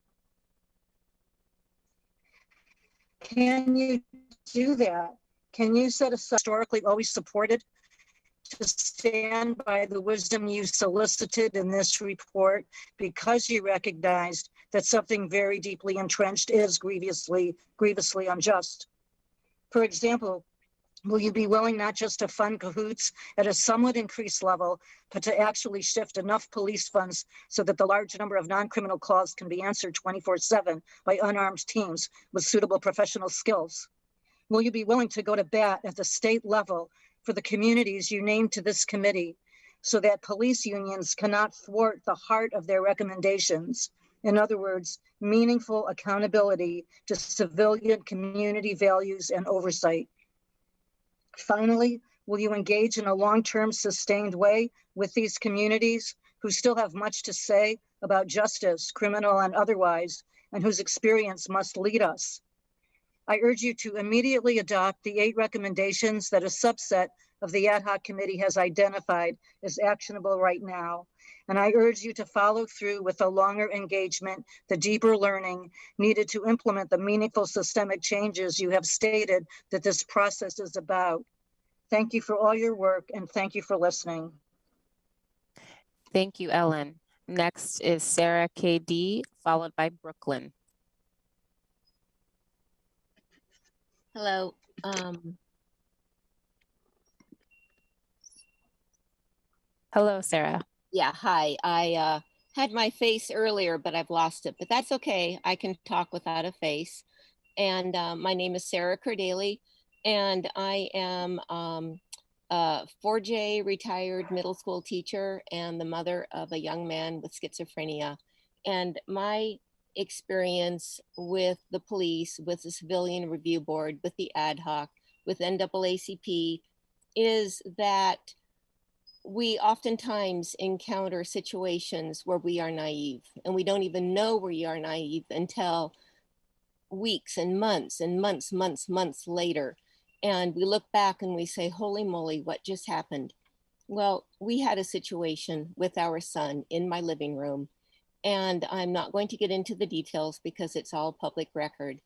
Can you do that? Can you set aside historically always supported to stand by the wisdom you solicited in this report because you recognized that something very deeply entrenched is grievously unjust? For example, will you be willing not just to fund cahoots at a somewhat increased level, but to actually shift enough police funds so that the large number of non-criminal calls can be answered 24/7 by unarmed teams with suitable professional skills? Will you be willing to go to bat at the state level for the communities you named to this committee so that police unions cannot thwart the heart of their recommendations? In other words, meaningful accountability to civilian community values and oversight. Finally, will you engage in a long-term sustained way with these communities who still have much to say about justice, criminal and otherwise, and whose experience must lead us? I urge you to immediately adopt the 8 recommendations that a subset of the ad hoc committee has identified as actionable right now. And I urge you to follow through with the longer engagement, the deeper learning needed to implement the meaningful systemic changes you have stated that this process is about. Thank you for all your work and thank you for listening. Thank you, Ellen. Next is Sarah KD, followed by Brooklyn. Hello. Hello, Sarah. Yeah, hi. I had my face earlier, but I've lost it, but that's okay. I can talk without a face. And my name is Sarah Cordaly, and I am a 4J retired middle school teacher and the mother of a young man with schizophrenia. And my experience with the police, with the Civilian Review Board, with the ad hoc, with NAACP is that we oftentimes encounter situations where we are naive, and we don't even know we are naive until weeks and months later. And we look back and we say, holy moly, what just happened? Well, we had a situation with our son in my living room, and I'm not going to get into the details because it's all public record.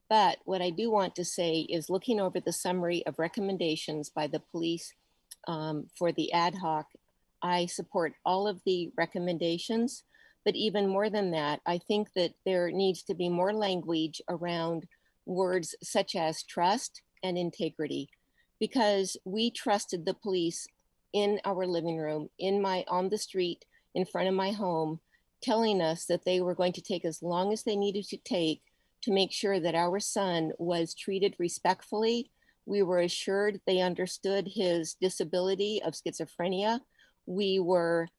But what I do want to say is, looking over the summary of recommendations by the police for the ad hoc, I support all of the recommendations. But even more than that, I think that there needs to be more language around words such as trust and integrity, because we trusted the police in our living room, on the street, in front of my home, telling us that they were going to take as long as they needed to take to make sure that our son was treated respectfully. We were assured they understood his disability of schizophrenia. We were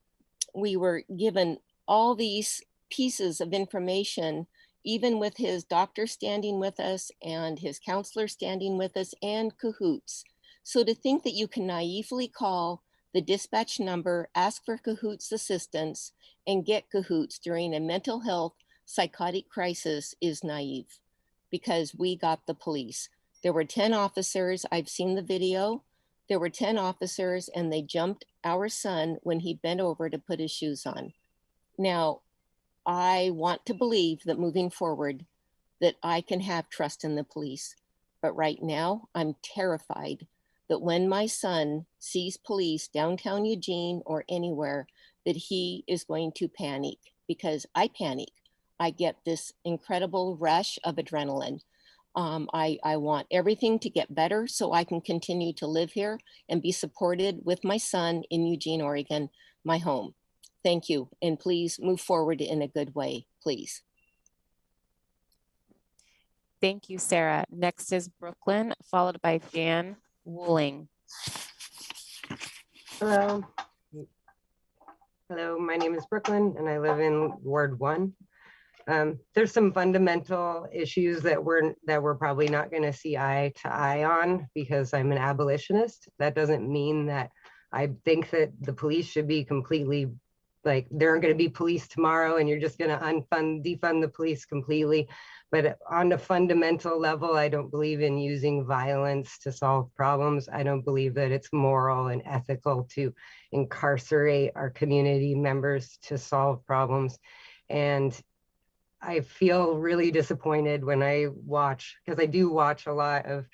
given all these pieces of information, even with his doctor standing with us and his counselor standing with us, and cahoots. So to think that you can naively call the dispatch number, ask for cahoots assistance, and get cahoots during a mental health psychotic crisis is naive, because we got the police. There were 10 officers. I've seen the video. There were 10 officers, and they jumped our son when he bent over to put his shoes on. Now, I want to believe that moving forward, that I can have trust in the police. But right now, I'm terrified that when my son sees police downtown Eugene or anywhere, that he is going to panic, because I panic. I get this incredible rush of adrenaline. I want everything to get better so I can continue to live here and be supported with my son in Eugene, Oregon, my home. Thank you. And please move forward in a good way, please. Thank you, Sarah. Next is Brooklyn, followed by Jan Wooling. Hello. Hello, my name is Brooklyn and I live in Ward 1. There's some fundamental issues that we're probably not going to see eye to eye on because I'm an abolitionist. That doesn't mean that I think that the police should be completely, like, there aren't going to be police tomorrow and you're just going to defund the police completely. But on a fundamental level, I don't believe in using violence to solve problems. I don't believe that it's moral and ethical to incarcerate our community members to solve problems. And I feel really disappointed when I watch, because I do watch a lot of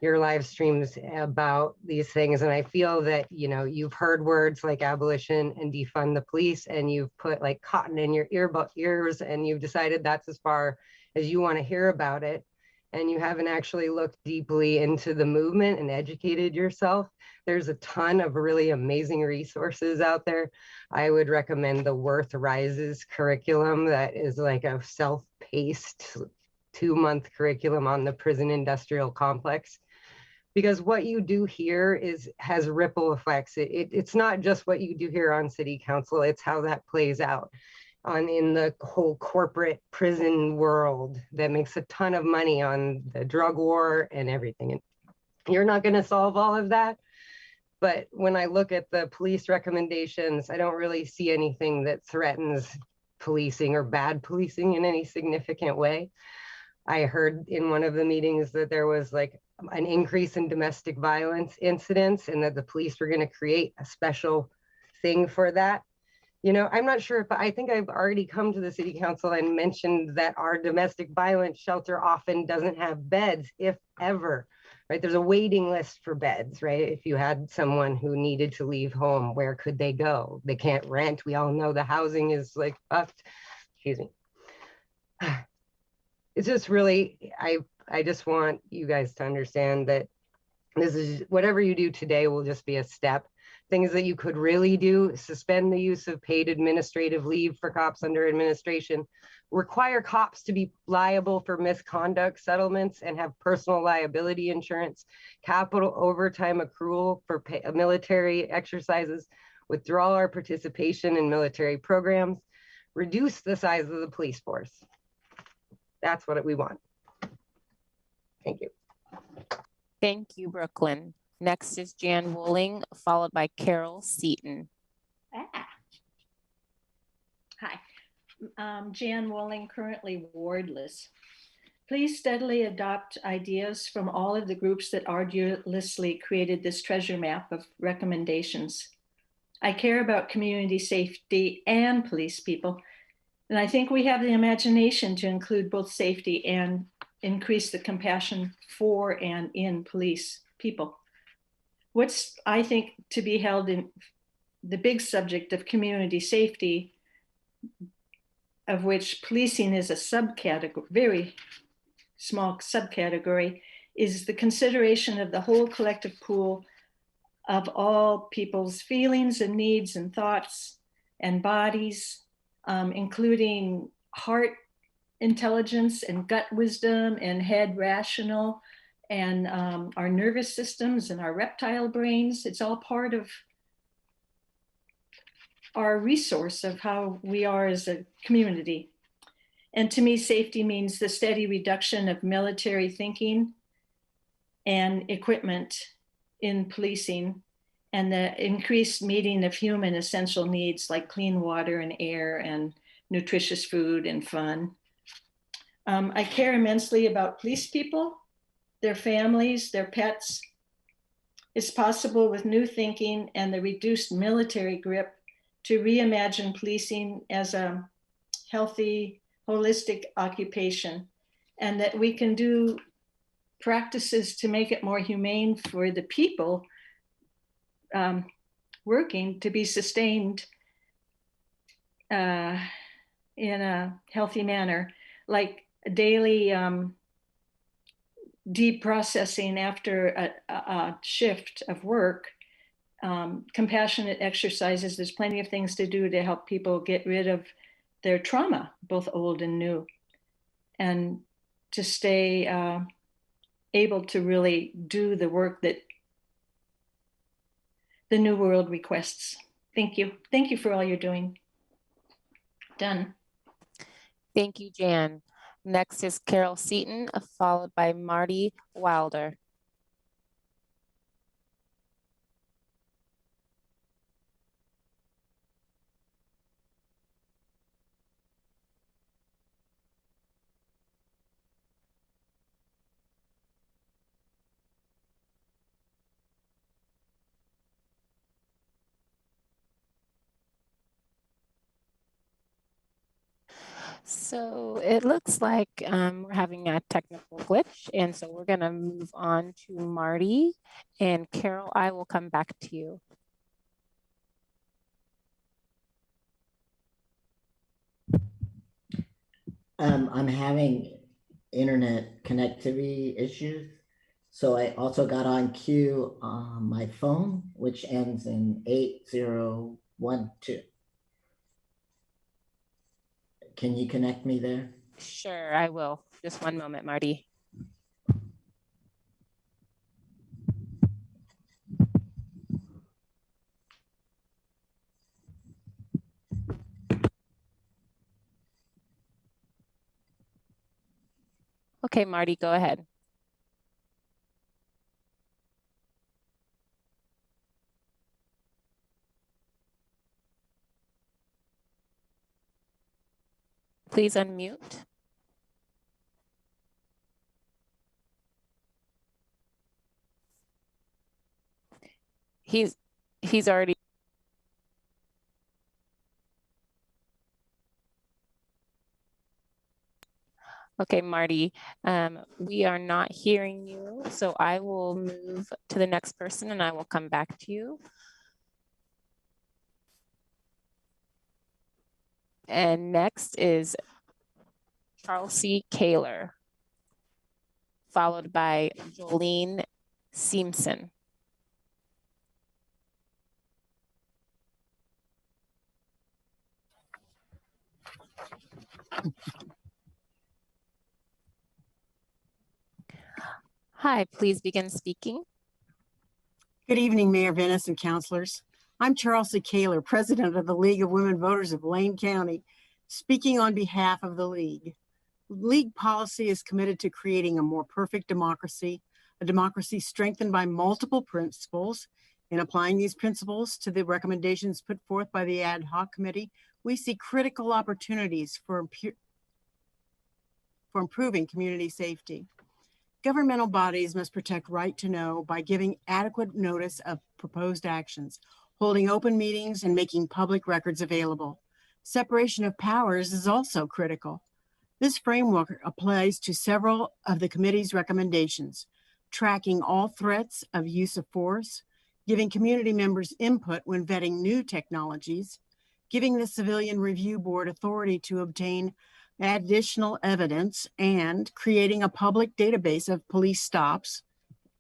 your live streams about these things. And I feel that, you know, you've heard words like abolition and defund the police, and you've put like cotton in your ears, and you've decided that's as far as you want to hear about it. And you haven't actually looked deeply into the movement and educated yourself. There's a ton of really amazing resources out there. I would recommend the Worth Rises curriculum. That is like a self-paced 2-month curriculum on the prison industrial complex. Because what you do here has ripple effects. It's not just what you do here on city council, it's how that plays out in the whole corporate prison world that makes a ton of money on the drug war and everything. And you're not going to solve all of that. But when I look at the police recommendations, I don't really see anything that threatens policing or bad policing in any significant way. I heard in one of the meetings that there was like an increase in domestic violence incidents and that the police were going to create a special thing for that. You know, I'm not sure if I think I've already come to the city council and mentioned that our domestic violence shelter often doesn't have beds, if ever, right? There's a waiting list for beds, right? If you had someone who needed to leave home, where could they go? They can't rent. We all know the housing is like fucked. Excuse me. It's just really, I just want you guys to understand that this is, whatever you do today will just be a step. Things that you could really do: suspend the use of paid administrative leave for cops under administration, require cops to be liable for misconduct settlements and have personal liability insurance, capital overtime accrual for military exercises, withdraw our participation in military programs, reduce the size of the police force. That's what we want. Thank you. Thank you, Brooklyn. Next is Jan Wooling, followed by Carol Seaton. Hi, Jan Wooling, currently wardless. Please steadily adopt ideas from all of the groups that arduously created this treasure map of recommendations. I care about community safety and police people, and I think we have the imagination to include both safety and increase the compassion for and in police people. What's, I think, to be held in the big subject of community safety, of which policing is a subcategory, very small subcategory, is the consideration of the whole collective pool of all people's feelings and needs and thoughts and bodies, including heart intelligence and gut wisdom and head rational and our nervous systems and our reptile brains. It's all part of our resource of how we are as a community. And to me, safety means the steady reduction of military thinking and equipment in policing, and the increased meeting of human essential needs like clean water and air and nutritious food and fun. I care immensely about police people, their families, their pets. It's possible with new thinking and the reduced military grip to reimagine policing as a healthy, holistic occupation, and that we can do practices to make it more humane for the people working to be sustained in a healthy manner, like daily deep processing after a shift of work, compassionate exercises. There's plenty of things to do to help people get rid of their trauma, both old and new, and to stay able to really do the work that the new world requests. Thank you. Thank you for all you're doing. Done. Thank you, Jan. Next is Carol Seaton, followed by Marty Wilder. So it looks like we're having a technical glitch, and so we're going to move on to Marty. And Carol, I will come back to you. I'm having internet connectivity issues. So I also got on queue on my phone, which ends in 8012. Can you connect me there? Sure, I will. Just one moment, Marty. Okay, Marty, go ahead. Please unmute. He's already. Okay, Marty, we are not hearing you, so I will move to the next person and I will come back to you. And next is Charles C. Kaler, followed by Jolene Simpson. Hi, please begin speaking. Good evening, Mayor Venice and councilors. I'm Charles C. Kaler, president of the League of Women Voters of Lane County, speaking on behalf of the League. League policy is committed to creating a more perfect democracy, a democracy strengthened by multiple principles. In applying these principles to the recommendations put forth by the ad hoc committee, we see critical opportunities for improving community safety. Governmental bodies must protect right to know by giving adequate notice of proposed actions, holding open meetings, and making public records available. Separation of powers is also critical. This framework applies to several of the committee's recommendations, tracking all threats of use of force, giving community members input when vetting new technologies, giving the Civilian Review Board authority to obtain additional evidence, and creating a public database of police stops,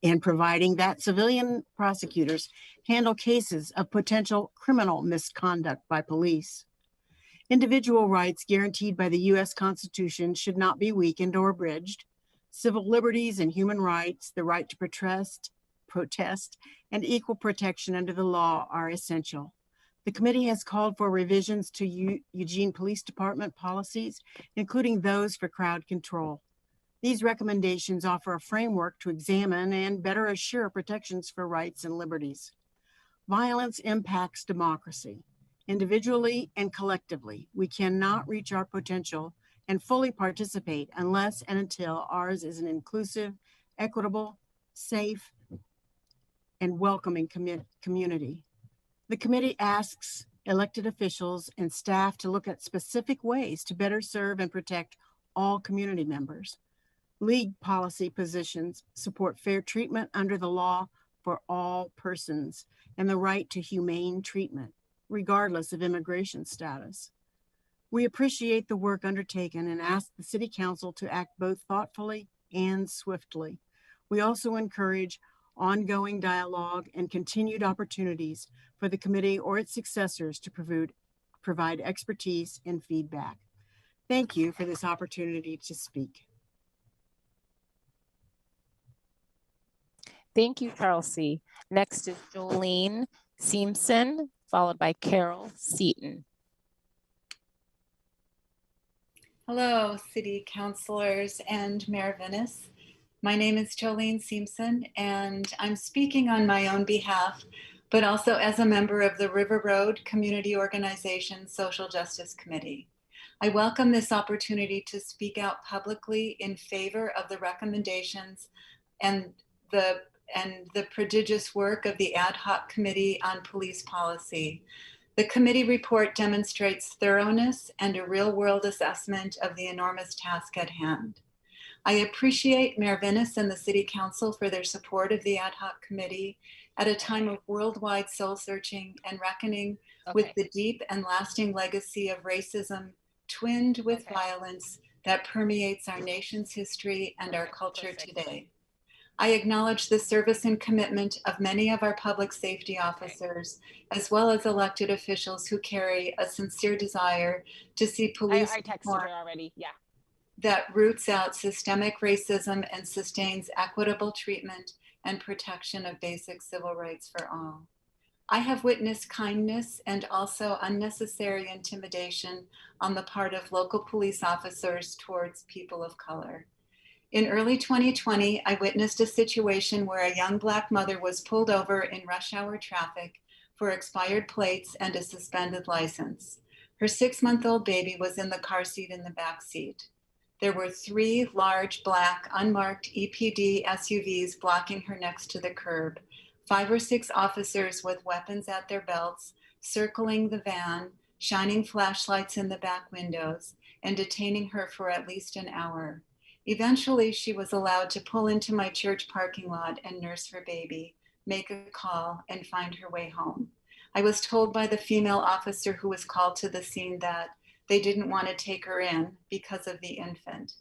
and providing that civilian prosecutors handle cases of potential criminal misconduct by police. Individual rights guaranteed by the U.S. Constitution should not be weakened or abridged. Civil liberties and human rights, the right to protest, and equal protection under the law are essential. The committee has called for revisions to Eugene Police Department policies, including those for crowd control. These recommendations offer a framework to examine and better assure protections for rights and liberties. Violence impacts democracy. Individually and collectively, we cannot reach our potential and fully participate unless and until ours is an inclusive, equitable, safe, and welcoming community. The committee asks elected officials and staff to look at specific ways to better serve and protect all community members. League policy positions support fair treatment under the law for all persons and the right to humane treatment, regardless of immigration status. We appreciate the work undertaken and ask the City Council to act both thoughtfully and swiftly. We also encourage ongoing dialogue and continued opportunities for the committee or its successors to provide expertise and feedback. Thank you for this opportunity to speak. Thank you, Chelsea. Next is Jolene Simpson, followed by Carol Seaton. Hello, City Councilors and Mayor Venice. My name is Jolene Simpson, and I'm speaking on my own behalf, but also as a member of the River Road Community Organization Social Justice Committee. I welcome this opportunity to speak out publicly in favor of the recommendations and the prodigious work of the Ad Hoc Committee on Police Policy. The committee report demonstrates thoroughness and a real-world assessment of the enormous task at hand. I appreciate Mayor Venice and the City Council for their support of the Ad Hoc Committee at a time of worldwide soul-searching and reckoning with the deep and lasting legacy of racism twinned with violence that permeates our nation's history and our culture today. I acknowledge the service and commitment of many of our public safety officers, as well as elected officials who carry a sincere desire to see police I texted her already, yeah. That roots out systemic racism and sustains equitable treatment and protection of basic civil rights for all. I have witnessed kindness and also unnecessary intimidation on the part of local police officers towards people of color. In early 2020, I witnessed a situation where a young Black mother was pulled over in rush hour traffic for expired plates and a suspended license. Her 6-month-old baby was in the car seat in the back seat. There were 3 large black unmarked EPD SUVs blocking her next to the curb, 5 or 6 officers with weapons at their belts, circling the van, shining flashlights in the back windows, and detaining her for at least an hour. Eventually, she was allowed to pull into my church parking lot and nurse her baby, make a call, and find her way home. I was told by the female officer who was called to the scene that they didn't want to take her in because of the infant.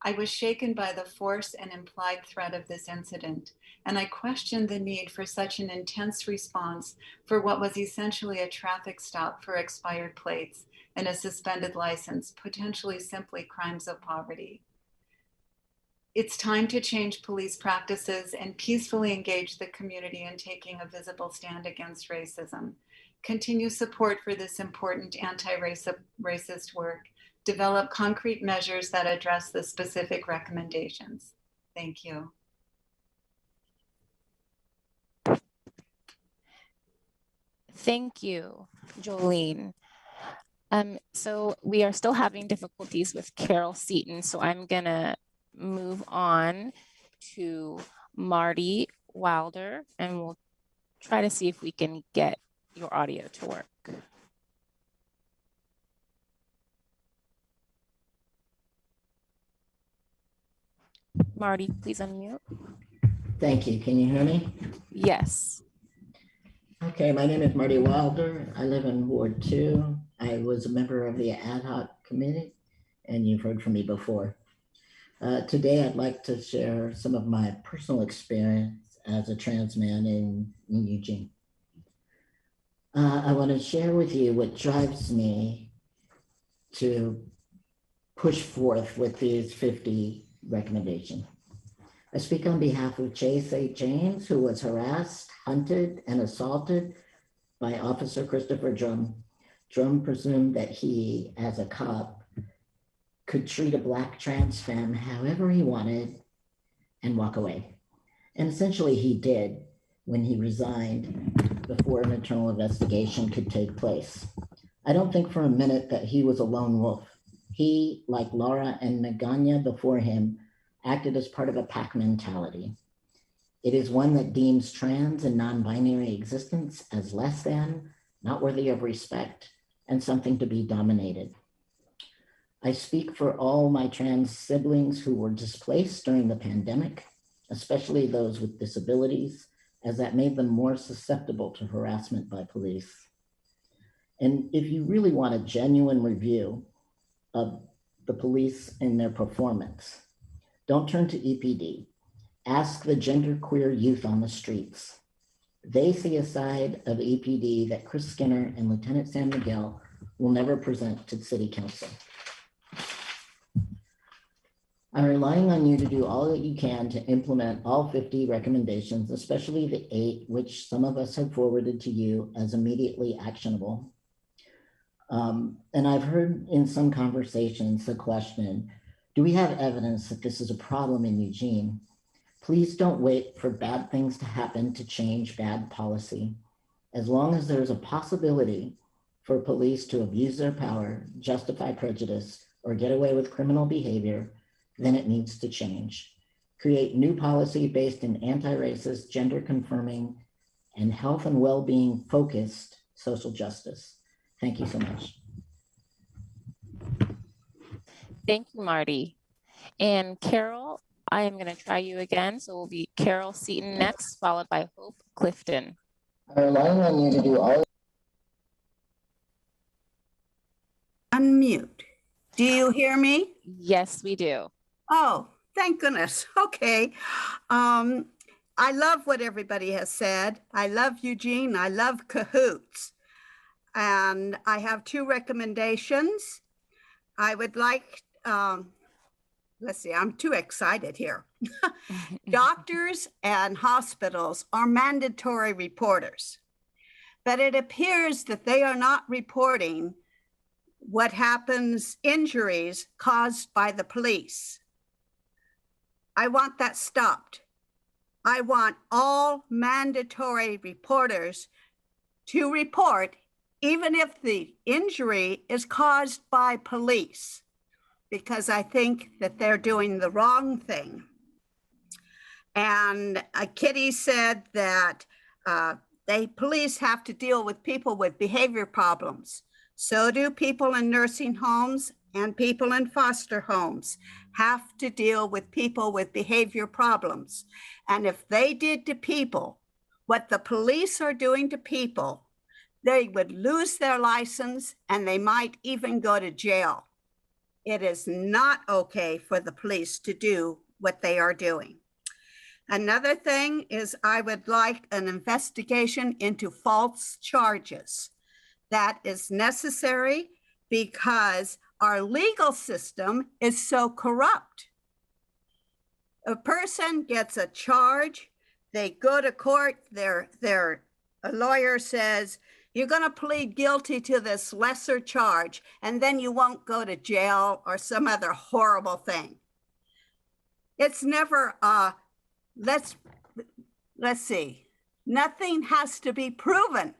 I was shaken by the force and implied threat of this incident, and I questioned the need for such an intense response for what was essentially a traffic stop for expired plates and a suspended license, potentially simply crimes of poverty. It's time to change police practices and peacefully engage the community in taking a visible stand against racism. Continue support for this important anti-racist work. Develop concrete measures that address the specific recommendations. Thank you. Thank you, Jolene. So we are still having difficulties with Carol Seaton, so I'm gonna move on to Marty Wilder, and we'll try to see if we can get your audio to work. Marty, please unmute. Thank you. Can you hear me? Yes. Okay, my name is Marty Wilder. I live in Ward 2. I was a member of the ad hoc committee, and you've heard from me before. Today, I'd like to share some of my personal experience as a trans man in Eugene. I want to share with you what drives me to push forth with these 50 recommendations. I speak on behalf of Chase A. James, who was harassed, hunted, and assaulted by Officer Christopher Drum. Drum presumed that he, as a cop, could treat a Black trans femme however he wanted and walk away. And essentially he did when he resigned before an internal investigation could take place. I don't think for a minute that he was a lone wolf. He, like Laura and Naganya before him, acted as part of a pack mentality. It is one that deems trans and non-binary existence as less than, not worthy of respect, and something to be dominated. I speak for all my trans siblings who were displaced during the pandemic, especially those with disabilities, as that made them more susceptible to harassment by police. And if you really want a genuine review of the police and their performance, don't turn to EPD. Ask the genderqueer youth on the streets. They see a side of EPD that Chris Skinner and Lieutenant Sam Miguel will never present to the City Council. I'm relying on you to do all that you can to implement all 50 recommendations, especially the 8, which some of us have forwarded to you as immediately actionable. And I've heard in some conversations the question, do we have evidence that this is a problem in Eugene? Please don't wait for bad things to happen to change bad policy. As long as there's a possibility for police to abuse their power, justify prejudice, or get away with criminal behavior, then it needs to change. Create new policy based in anti-racist, gender-confirming, and health and well-being focused social justice. Thank you so much. Thank you, Marty. And Carol, I am going to try you again. So we'll be Carol Seaton next, followed by Hope Clifton. I'm relying on you to do all. Unmute. Do you hear me? Yes, we do. Oh, thank goodness. Okay. I love what everybody has said. I love Eugene. I love cahoots. And I have 2 recommendations. I would like, let's see, I'm too excited here. Doctors and hospitals are mandatory reporters, but it appears that they are not reporting what happens, injuries caused by the police. I want that stopped. I want all mandatory reporters to report even if the injury is caused by police, because I think that they're doing the wrong thing. And Kitty said that police have to deal with people with behavior problems. So do people in nursing homes, and people in foster homes have to deal with people with behavior problems. And if they did to people what the police are doing to people, they would lose their license and they might even go to jail. It is not okay for the police to do what they are doing. Another thing is I would like an investigation into false charges. That is necessary because our legal system is so corrupt. A person gets a charge, they go to court, a lawyer says, you're going to plead guilty to this lesser charge, and then you won't go to jail or some other horrible thing. It's never, let's see, nothing has to be proven.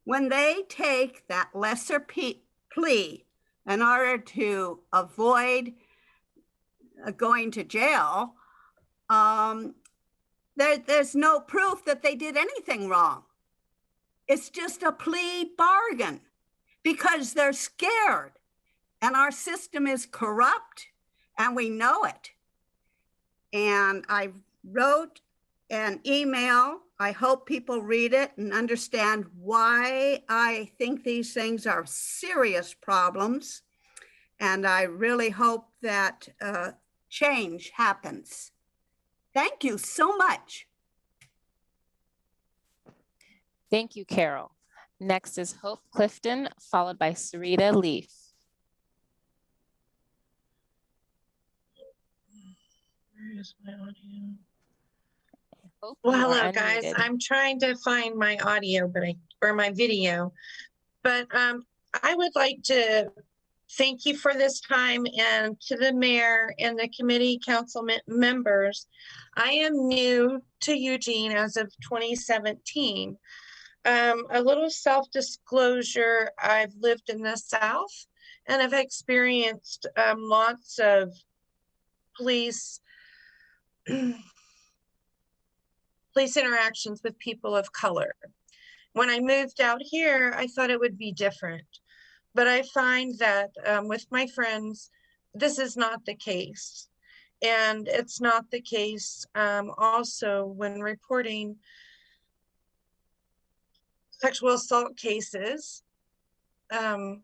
when they take that lesser plea in order to avoid going to jail, there's no proof that they did anything wrong. It's just a plea bargain because they're scared, and our system is corrupt and we know it. And I wrote an email. I hope people read it and understand why I think these things are serious problems. And I really hope that change happens. Thank you so much. Thank you, Carol. Next is Hope Clifton, followed by Sarita Leaf. Where is my audio? Hope well, you are hello guys. unmuted. I'm trying to find my audio, or my video, but I would like to thank you for this time, and to the mayor and the committee council members. I am new to Eugene as of 2017. A little self-disclosure, I've lived in the South and I've experienced lots of police interactions with people of color. When I moved out here, I thought it would be different, but I find that with my friends, this is not the case. And it's not the case also when reporting sexual assault cases. I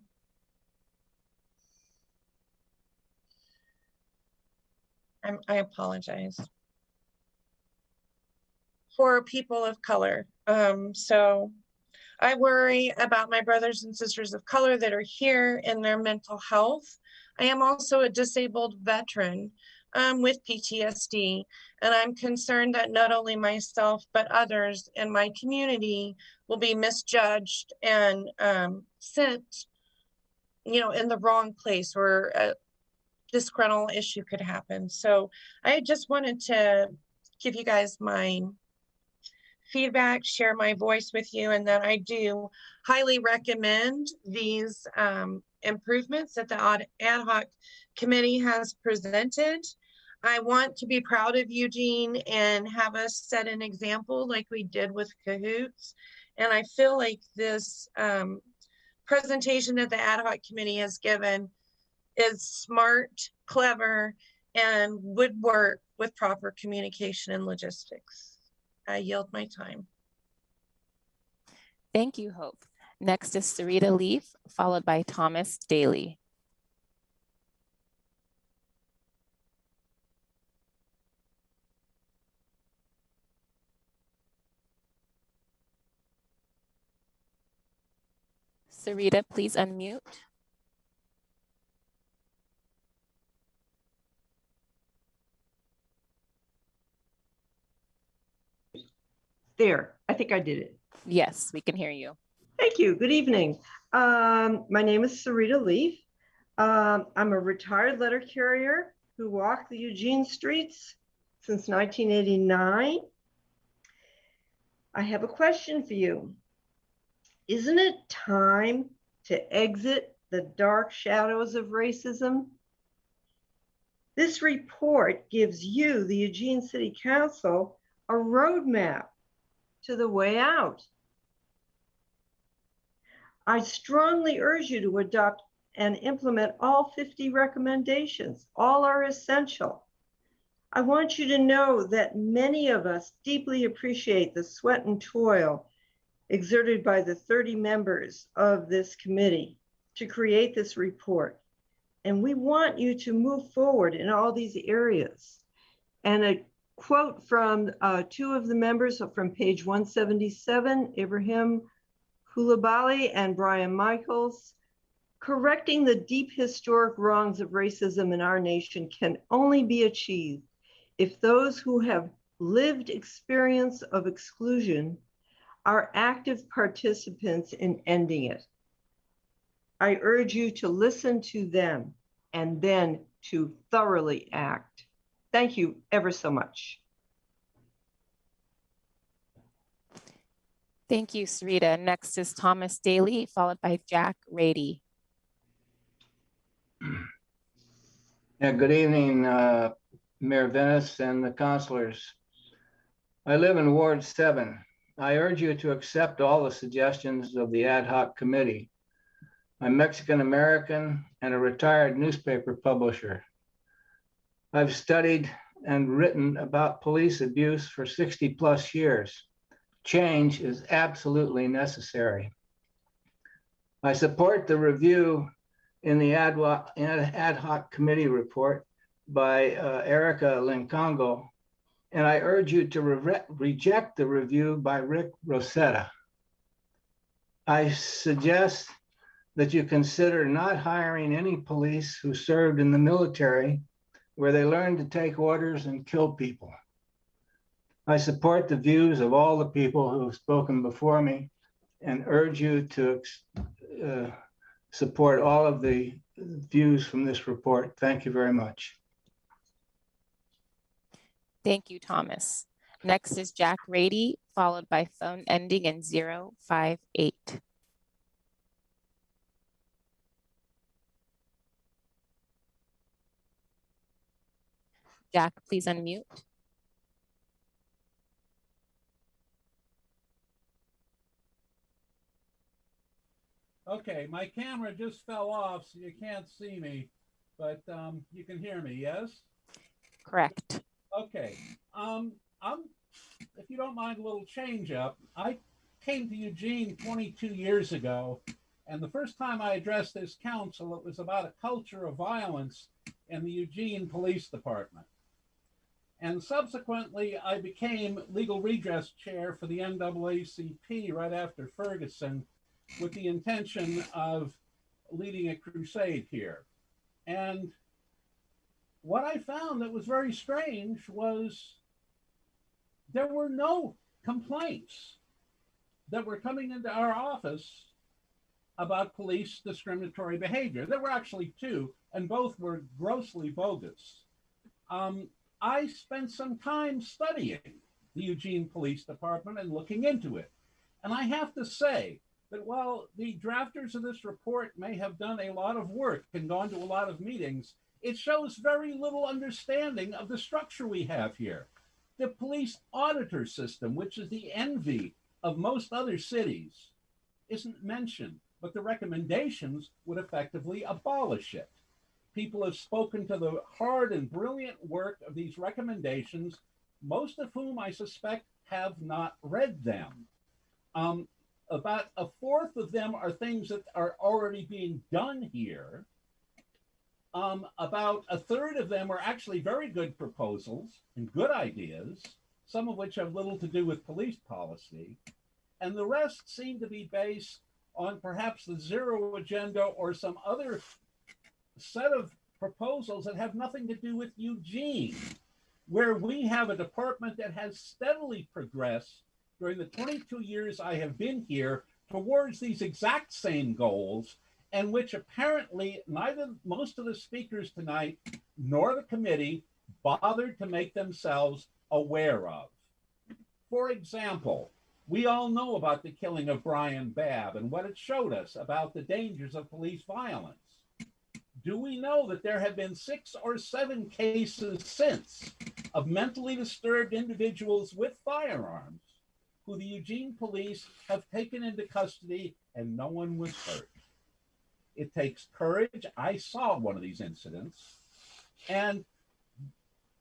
apologize. For people of color. So I worry about my brothers and sisters of color that are here and their mental health. I am also a disabled veteran with PTSD, and I'm concerned that not only myself, but others in my community will be misjudged and sent, in the wrong place where a disgruntled issue could happen. So I just wanted to give you guys my feedback, share my voice with you, and that I do highly recommend these improvements that the ad hoc committee has presented. I want to be proud of Eugene and have us set an example like we did with Cahoots. And I feel like this presentation that the ad hoc committee has given is smart, clever, and would work with proper communication and logistics. I yield my time. Thank you, Hope. Next is Sarita Leaf, followed by Thomas Daly. Sarita, please unmute. There, I think I did it. Yes, we can hear you. Thank you. Good evening. My name is Sarita Leaf. I'm a retired letter carrier who walked the Eugene streets since 1989. I have a question for you. Isn't it time to exit the dark shadows of racism? This report gives you, the Eugene City Council, a roadmap to the way out. I strongly urge you to adopt and implement all 50 recommendations. All are essential. I want you to know that many of us deeply appreciate the sweat and toil exerted by the 30 members of this committee to create this report. And we want you to move forward in all these areas. And a quote from two of the members from page 177, Ibrahim Koulibaly and Bryan Michaels: correcting the deep historic wrongs of racism in our nation can only be achieved if those who have lived experience of exclusion are active participants in ending it. I urge you to listen to them and then to thoroughly act. Thank you ever so much. Thank you, Sarita. Next is Thomas Daly, followed by Jack Rady. Yeah, good evening, Mayor Venice and the councilors. I live in Ward 7. I urge you to accept all the suggestions of the ad hoc committee. I'm Mexican American and a retired newspaper publisher. I've studied and written about police abuse for 60 plus years. Change is absolutely necessary. I support the review in the ad hoc committee report by Erica Lincongo, and I urge you to reject the review by Rick Rosetta. I suggest that you consider not hiring any police who served in the military, where they learned to take orders and kill people. I support the views of all the people who have spoken before me and urge you to support all of the views from this report. Thank you very much. Thank you, Thomas. Next is Jack Rady, followed by phone ending in 058. Jack, please unmute. Okay, my camera just fell off, so you can't see me, but you can hear me, yes? Correct. Okay. If you don't mind a little change up, I came to Eugene 22 years ago, and the first time I addressed this council, it was about a culture of violence in the Eugene Police Department. And subsequently, I became legal redress chair for the NAACP right after Ferguson, with the intention of leading a crusade here. And what I found that was very strange was there were no complaints that were coming into our office about police discriminatory behavior. There were actually two, and both were grossly bogus. I spent some time studying the Eugene Police Department and looking into it. And I have to say that while the drafters of this report may have done a lot of work and gone to a lot of meetings, it shows very little understanding of the structure we have here. The police auditor system, which is the envy of most other cities, isn't mentioned, but the recommendations would effectively abolish it. People have spoken to the hard and brilliant work of these recommendations, most of whom I suspect have not read them. About a fourth of them are things that are already being done here. About a third of them are actually very good proposals and good ideas, some of which have little to do with police policy. And the rest seem to be based on perhaps the zero agenda or some other set of proposals that have nothing to do with Eugene, where we have a department that has steadily progressed during the 22 years I have been here towards these exact same goals, and which apparently neither most of the speakers tonight nor the committee bothered to make themselves aware of. For example, we all know about the killing of Bryan Babb and what it showed us about the dangers of police violence. Do we know that there have been 6 or 7 cases since of mentally disturbed individuals with firearms who the Eugene police have taken into custody and no one was hurt? It takes courage. I saw one of these incidents, and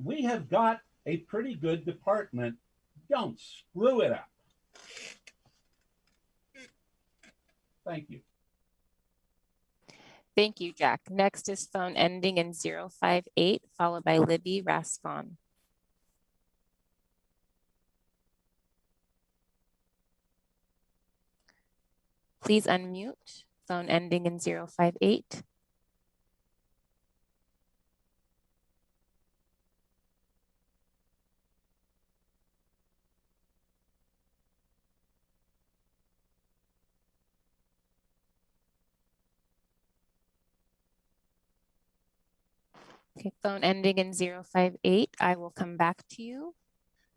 we have got a pretty good department. Don't screw it up. Thank you. Thank you, Jack. Next is phone ending in 058, followed by Libby Rascon. Please unmute. Phone ending in 058. Okay, phone ending in 058. I will come back to you.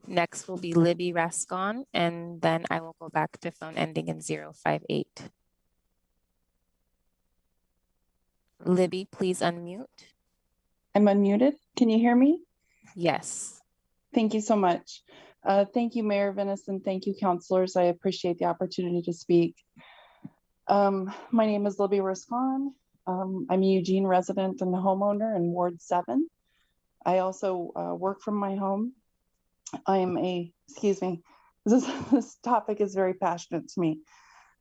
Next will be Libby Rascon, and then I will go back to phone ending in 058. Libby, please unmute. I'm unmuted. Can you hear me? Yes. Thank you so much. Thank you, Mayor Venice, and thank you, councilors. I appreciate the opportunity to speak. My name is Libby Rascon. I'm a Eugene resident and homeowner in Ward 7. I also work from my home. This topic is very passionate to me.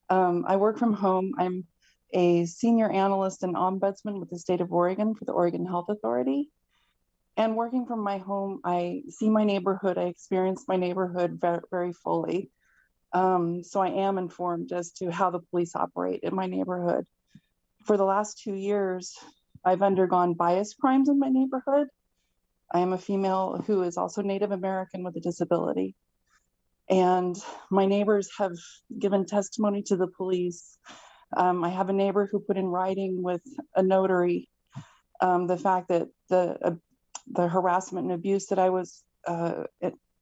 I work from home. I'm a senior analyst and ombudsman with the state of Oregon for the Oregon Health Authority. And working from my home, I see my neighborhood, I experience my neighborhood very, very fully. So I am informed as to how the police operate in my neighborhood. For the last 2 years, I've undergone bias crimes in my neighborhood. I am a female who is also Native American with a disability. And my neighbors have given testimony to the police. I have a neighbor who put in writing with a notary the fact that the harassment and abuse that I was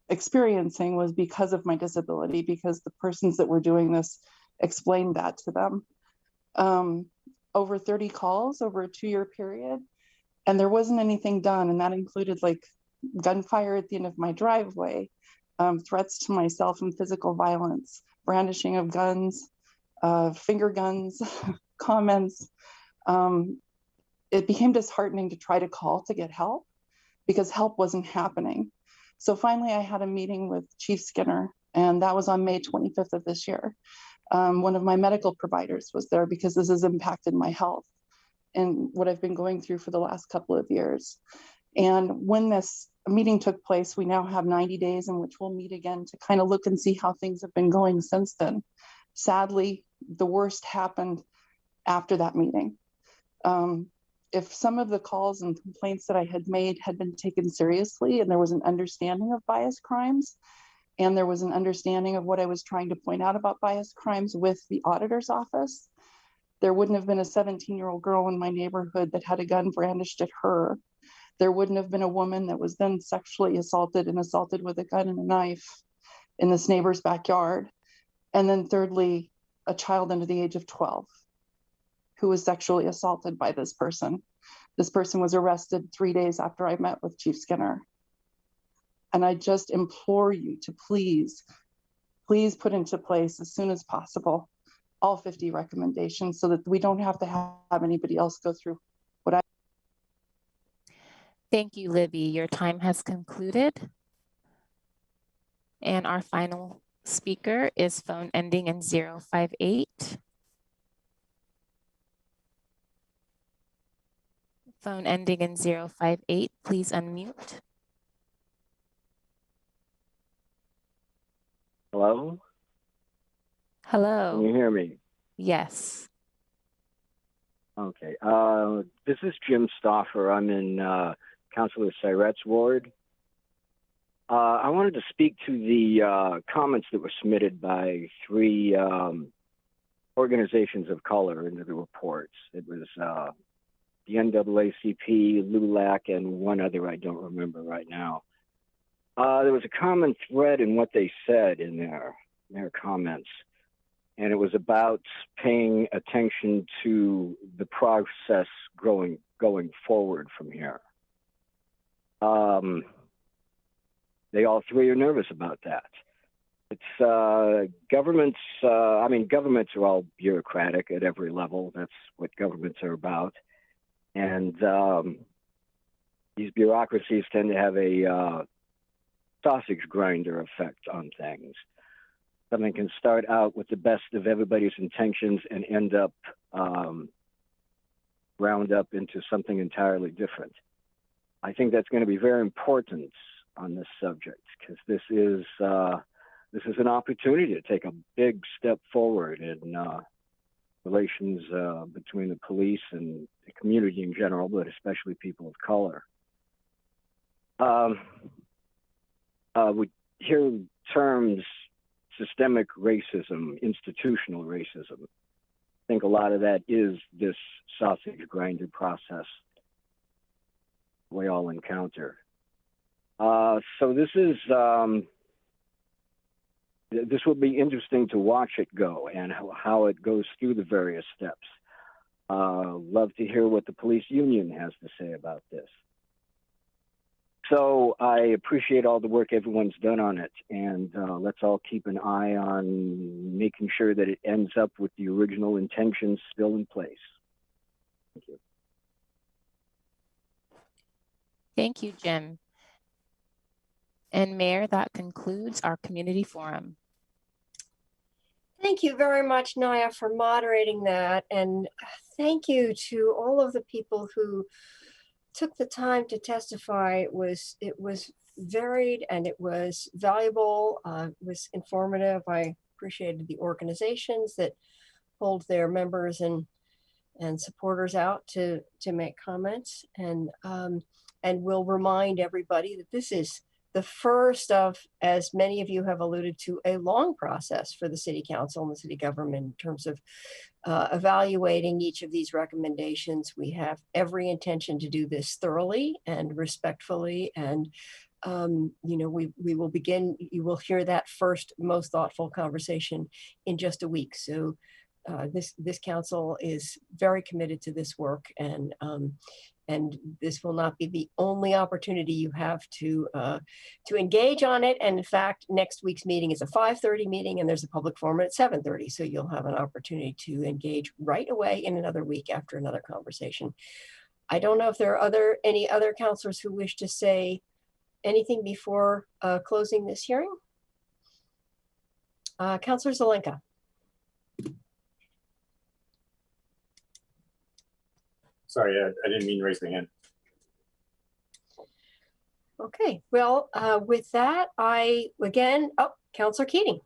experiencing was because of my disability, because the persons that were doing this explained that to them. Over 30 calls over a 2-year period, and there wasn't anything done. And that included like gunfire at the end of my driveway, threats to myself and physical violence, brandishing of guns, finger guns, comments. It became disheartening to try to call to get help because help wasn't happening. So finally I had a meeting with Chief Skinner, and that was on May 25th of this year. One of my medical providers was there because this has impacted my health and what I've been going through for the last couple of years. And when this meeting took place, we now have 90 days in which we'll meet again to kind of look and see how things have been going since then. Sadly, the worst happened after that meeting. If some of the calls and complaints that I had made had been taken seriously and there was an understanding of bias crimes, and there was an understanding of what I was trying to point out about bias crimes with the auditor's office, there wouldn't have been a 17-year-old girl in my neighborhood that had a gun brandished at her. There wouldn't have been a woman that was then sexually assaulted and assaulted with a gun and a knife in this neighbor's backyard. And then thirdly, a child under the age of 12 who was sexually assaulted by this person. This person was arrested 3 days after I met with Chief Skinner. And I just implore you to please put into place as soon as possible all 50 recommendations so that we don't have to have anybody else go through what I. Thank you, Libby. Your time has concluded. And our final speaker is phone ending in 058. Phone ending in 058, please unmute. Hello? Hello. Can you hear me? Yes. Okay. This is Jim Stauffer. I'm in Councilor Syret's ward. I wanted to speak to the comments that were submitted by 3 organizations of color into the reports. It was the NAACP, LULAC, and one other I don't remember right now. There was a common thread in what they said in their comments, and it was about paying attention to the process going forward from here. They all 3 are nervous about that. It's governments, governments are all bureaucratic at every level. That's what governments are about. And these bureaucracies tend to have a sausage grinder effect on things. Something can start out with the best of everybody's intentions and end up round up into something entirely different. I think that's going to be very important on this subject because this is an opportunity to take a big step forward in relations between the police and the community in general, but especially people of color. We hear terms systemic racism, institutional racism. I think a lot of that is this sausage grinder process we all encounter. So this is this will be interesting to watch it go and how it goes through the various steps. Love to hear what the police union has to say about this. So I appreciate all the work everyone's done on it, and let's all keep an eye on making sure that it ends up with the original intentions still in place. Thank you. Thank you, Jim. And Mayor, that concludes our community forum. Thank you very much, Naya, for moderating that. And thank you to all of the people who took the time to testify. It was varied and it was valuable, it was informative. I appreciated the organizations that hold their members and supporters out to make comments. And we'll remind everybody that this is the first of, as many of you have alluded to, a long process for the city council and the city government in terms of evaluating each of these recommendations. We have every intention to do this thoroughly and respectfully. And, you know, we will begin, you will hear that first most thoughtful conversation in just a week. So this council is very committed to this work, and this will not be the only opportunity you have to engage on it. And in fact, next week's meeting is a 5:30 meeting, and there's a public forum at 7:30. So you'll have an opportunity to engage right away in another week after another conversation. I don't know if there are any other counselors who wish to say anything before closing this hearing. Counselor Zelenka. Sorry, I didn't mean to raise my hand. Okay, well, with that, Counselor Keating.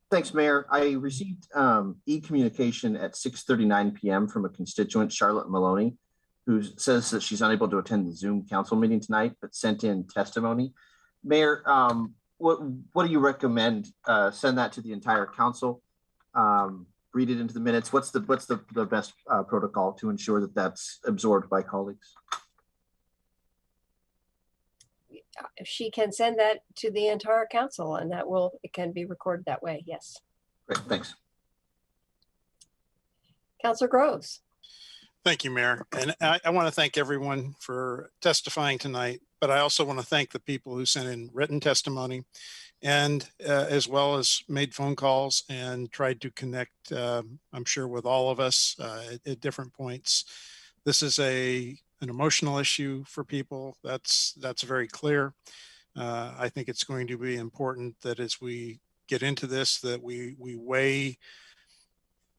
Thanks, Mayor. I received e-communication at 6:39 p.m. from a constituent, Charlotte Maloney, who says that she's unable to attend the Zoom council meeting tonight, but sent in testimony. Mayor, what do you recommend? Send that to the entire council? Read it into the minutes. What's the best protocol to ensure that that's absorbed by colleagues? If she can send that to the entire council, and it can be recorded that way. Yes. Great, thanks. Councilor Groves. Thank you, Mayor. And I want to thank everyone for testifying tonight, but I also want to thank the people who sent in written testimony, and as well as made phone calls and tried to connect, I'm sure, with all of us at different points. This is an emotional issue for people. That's very clear. I think it's going to be important that as we get into this, that we weigh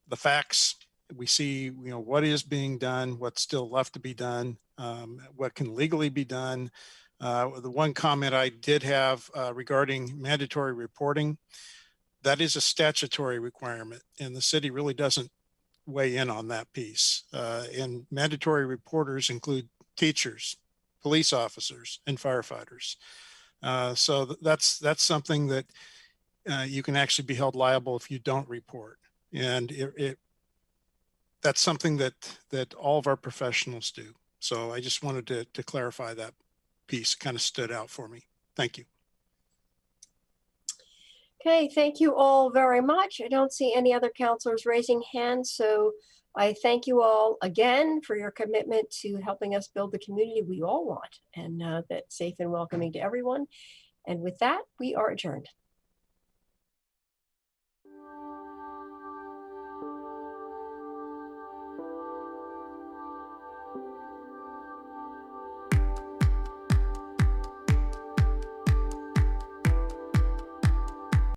the facts. We see, what is being done, what's still left to be done, what can legally be done. The one comment I did have regarding mandatory reporting, that is a statutory requirement, and the city really doesn't weigh in on that piece. And mandatory reporters include teachers, police officers, and firefighters. So that's something that you can actually be held liable if you don't report. And that's something that all of our professionals do. So I just wanted to clarify that piece. Kind of stood out for me. Thank you. Okay, thank you all very much. I don't see any other counselors raising hands, so I thank you all again for your commitment to helping us build the community we all want, and that's safe and welcoming to everyone. And with that, we are adjourned.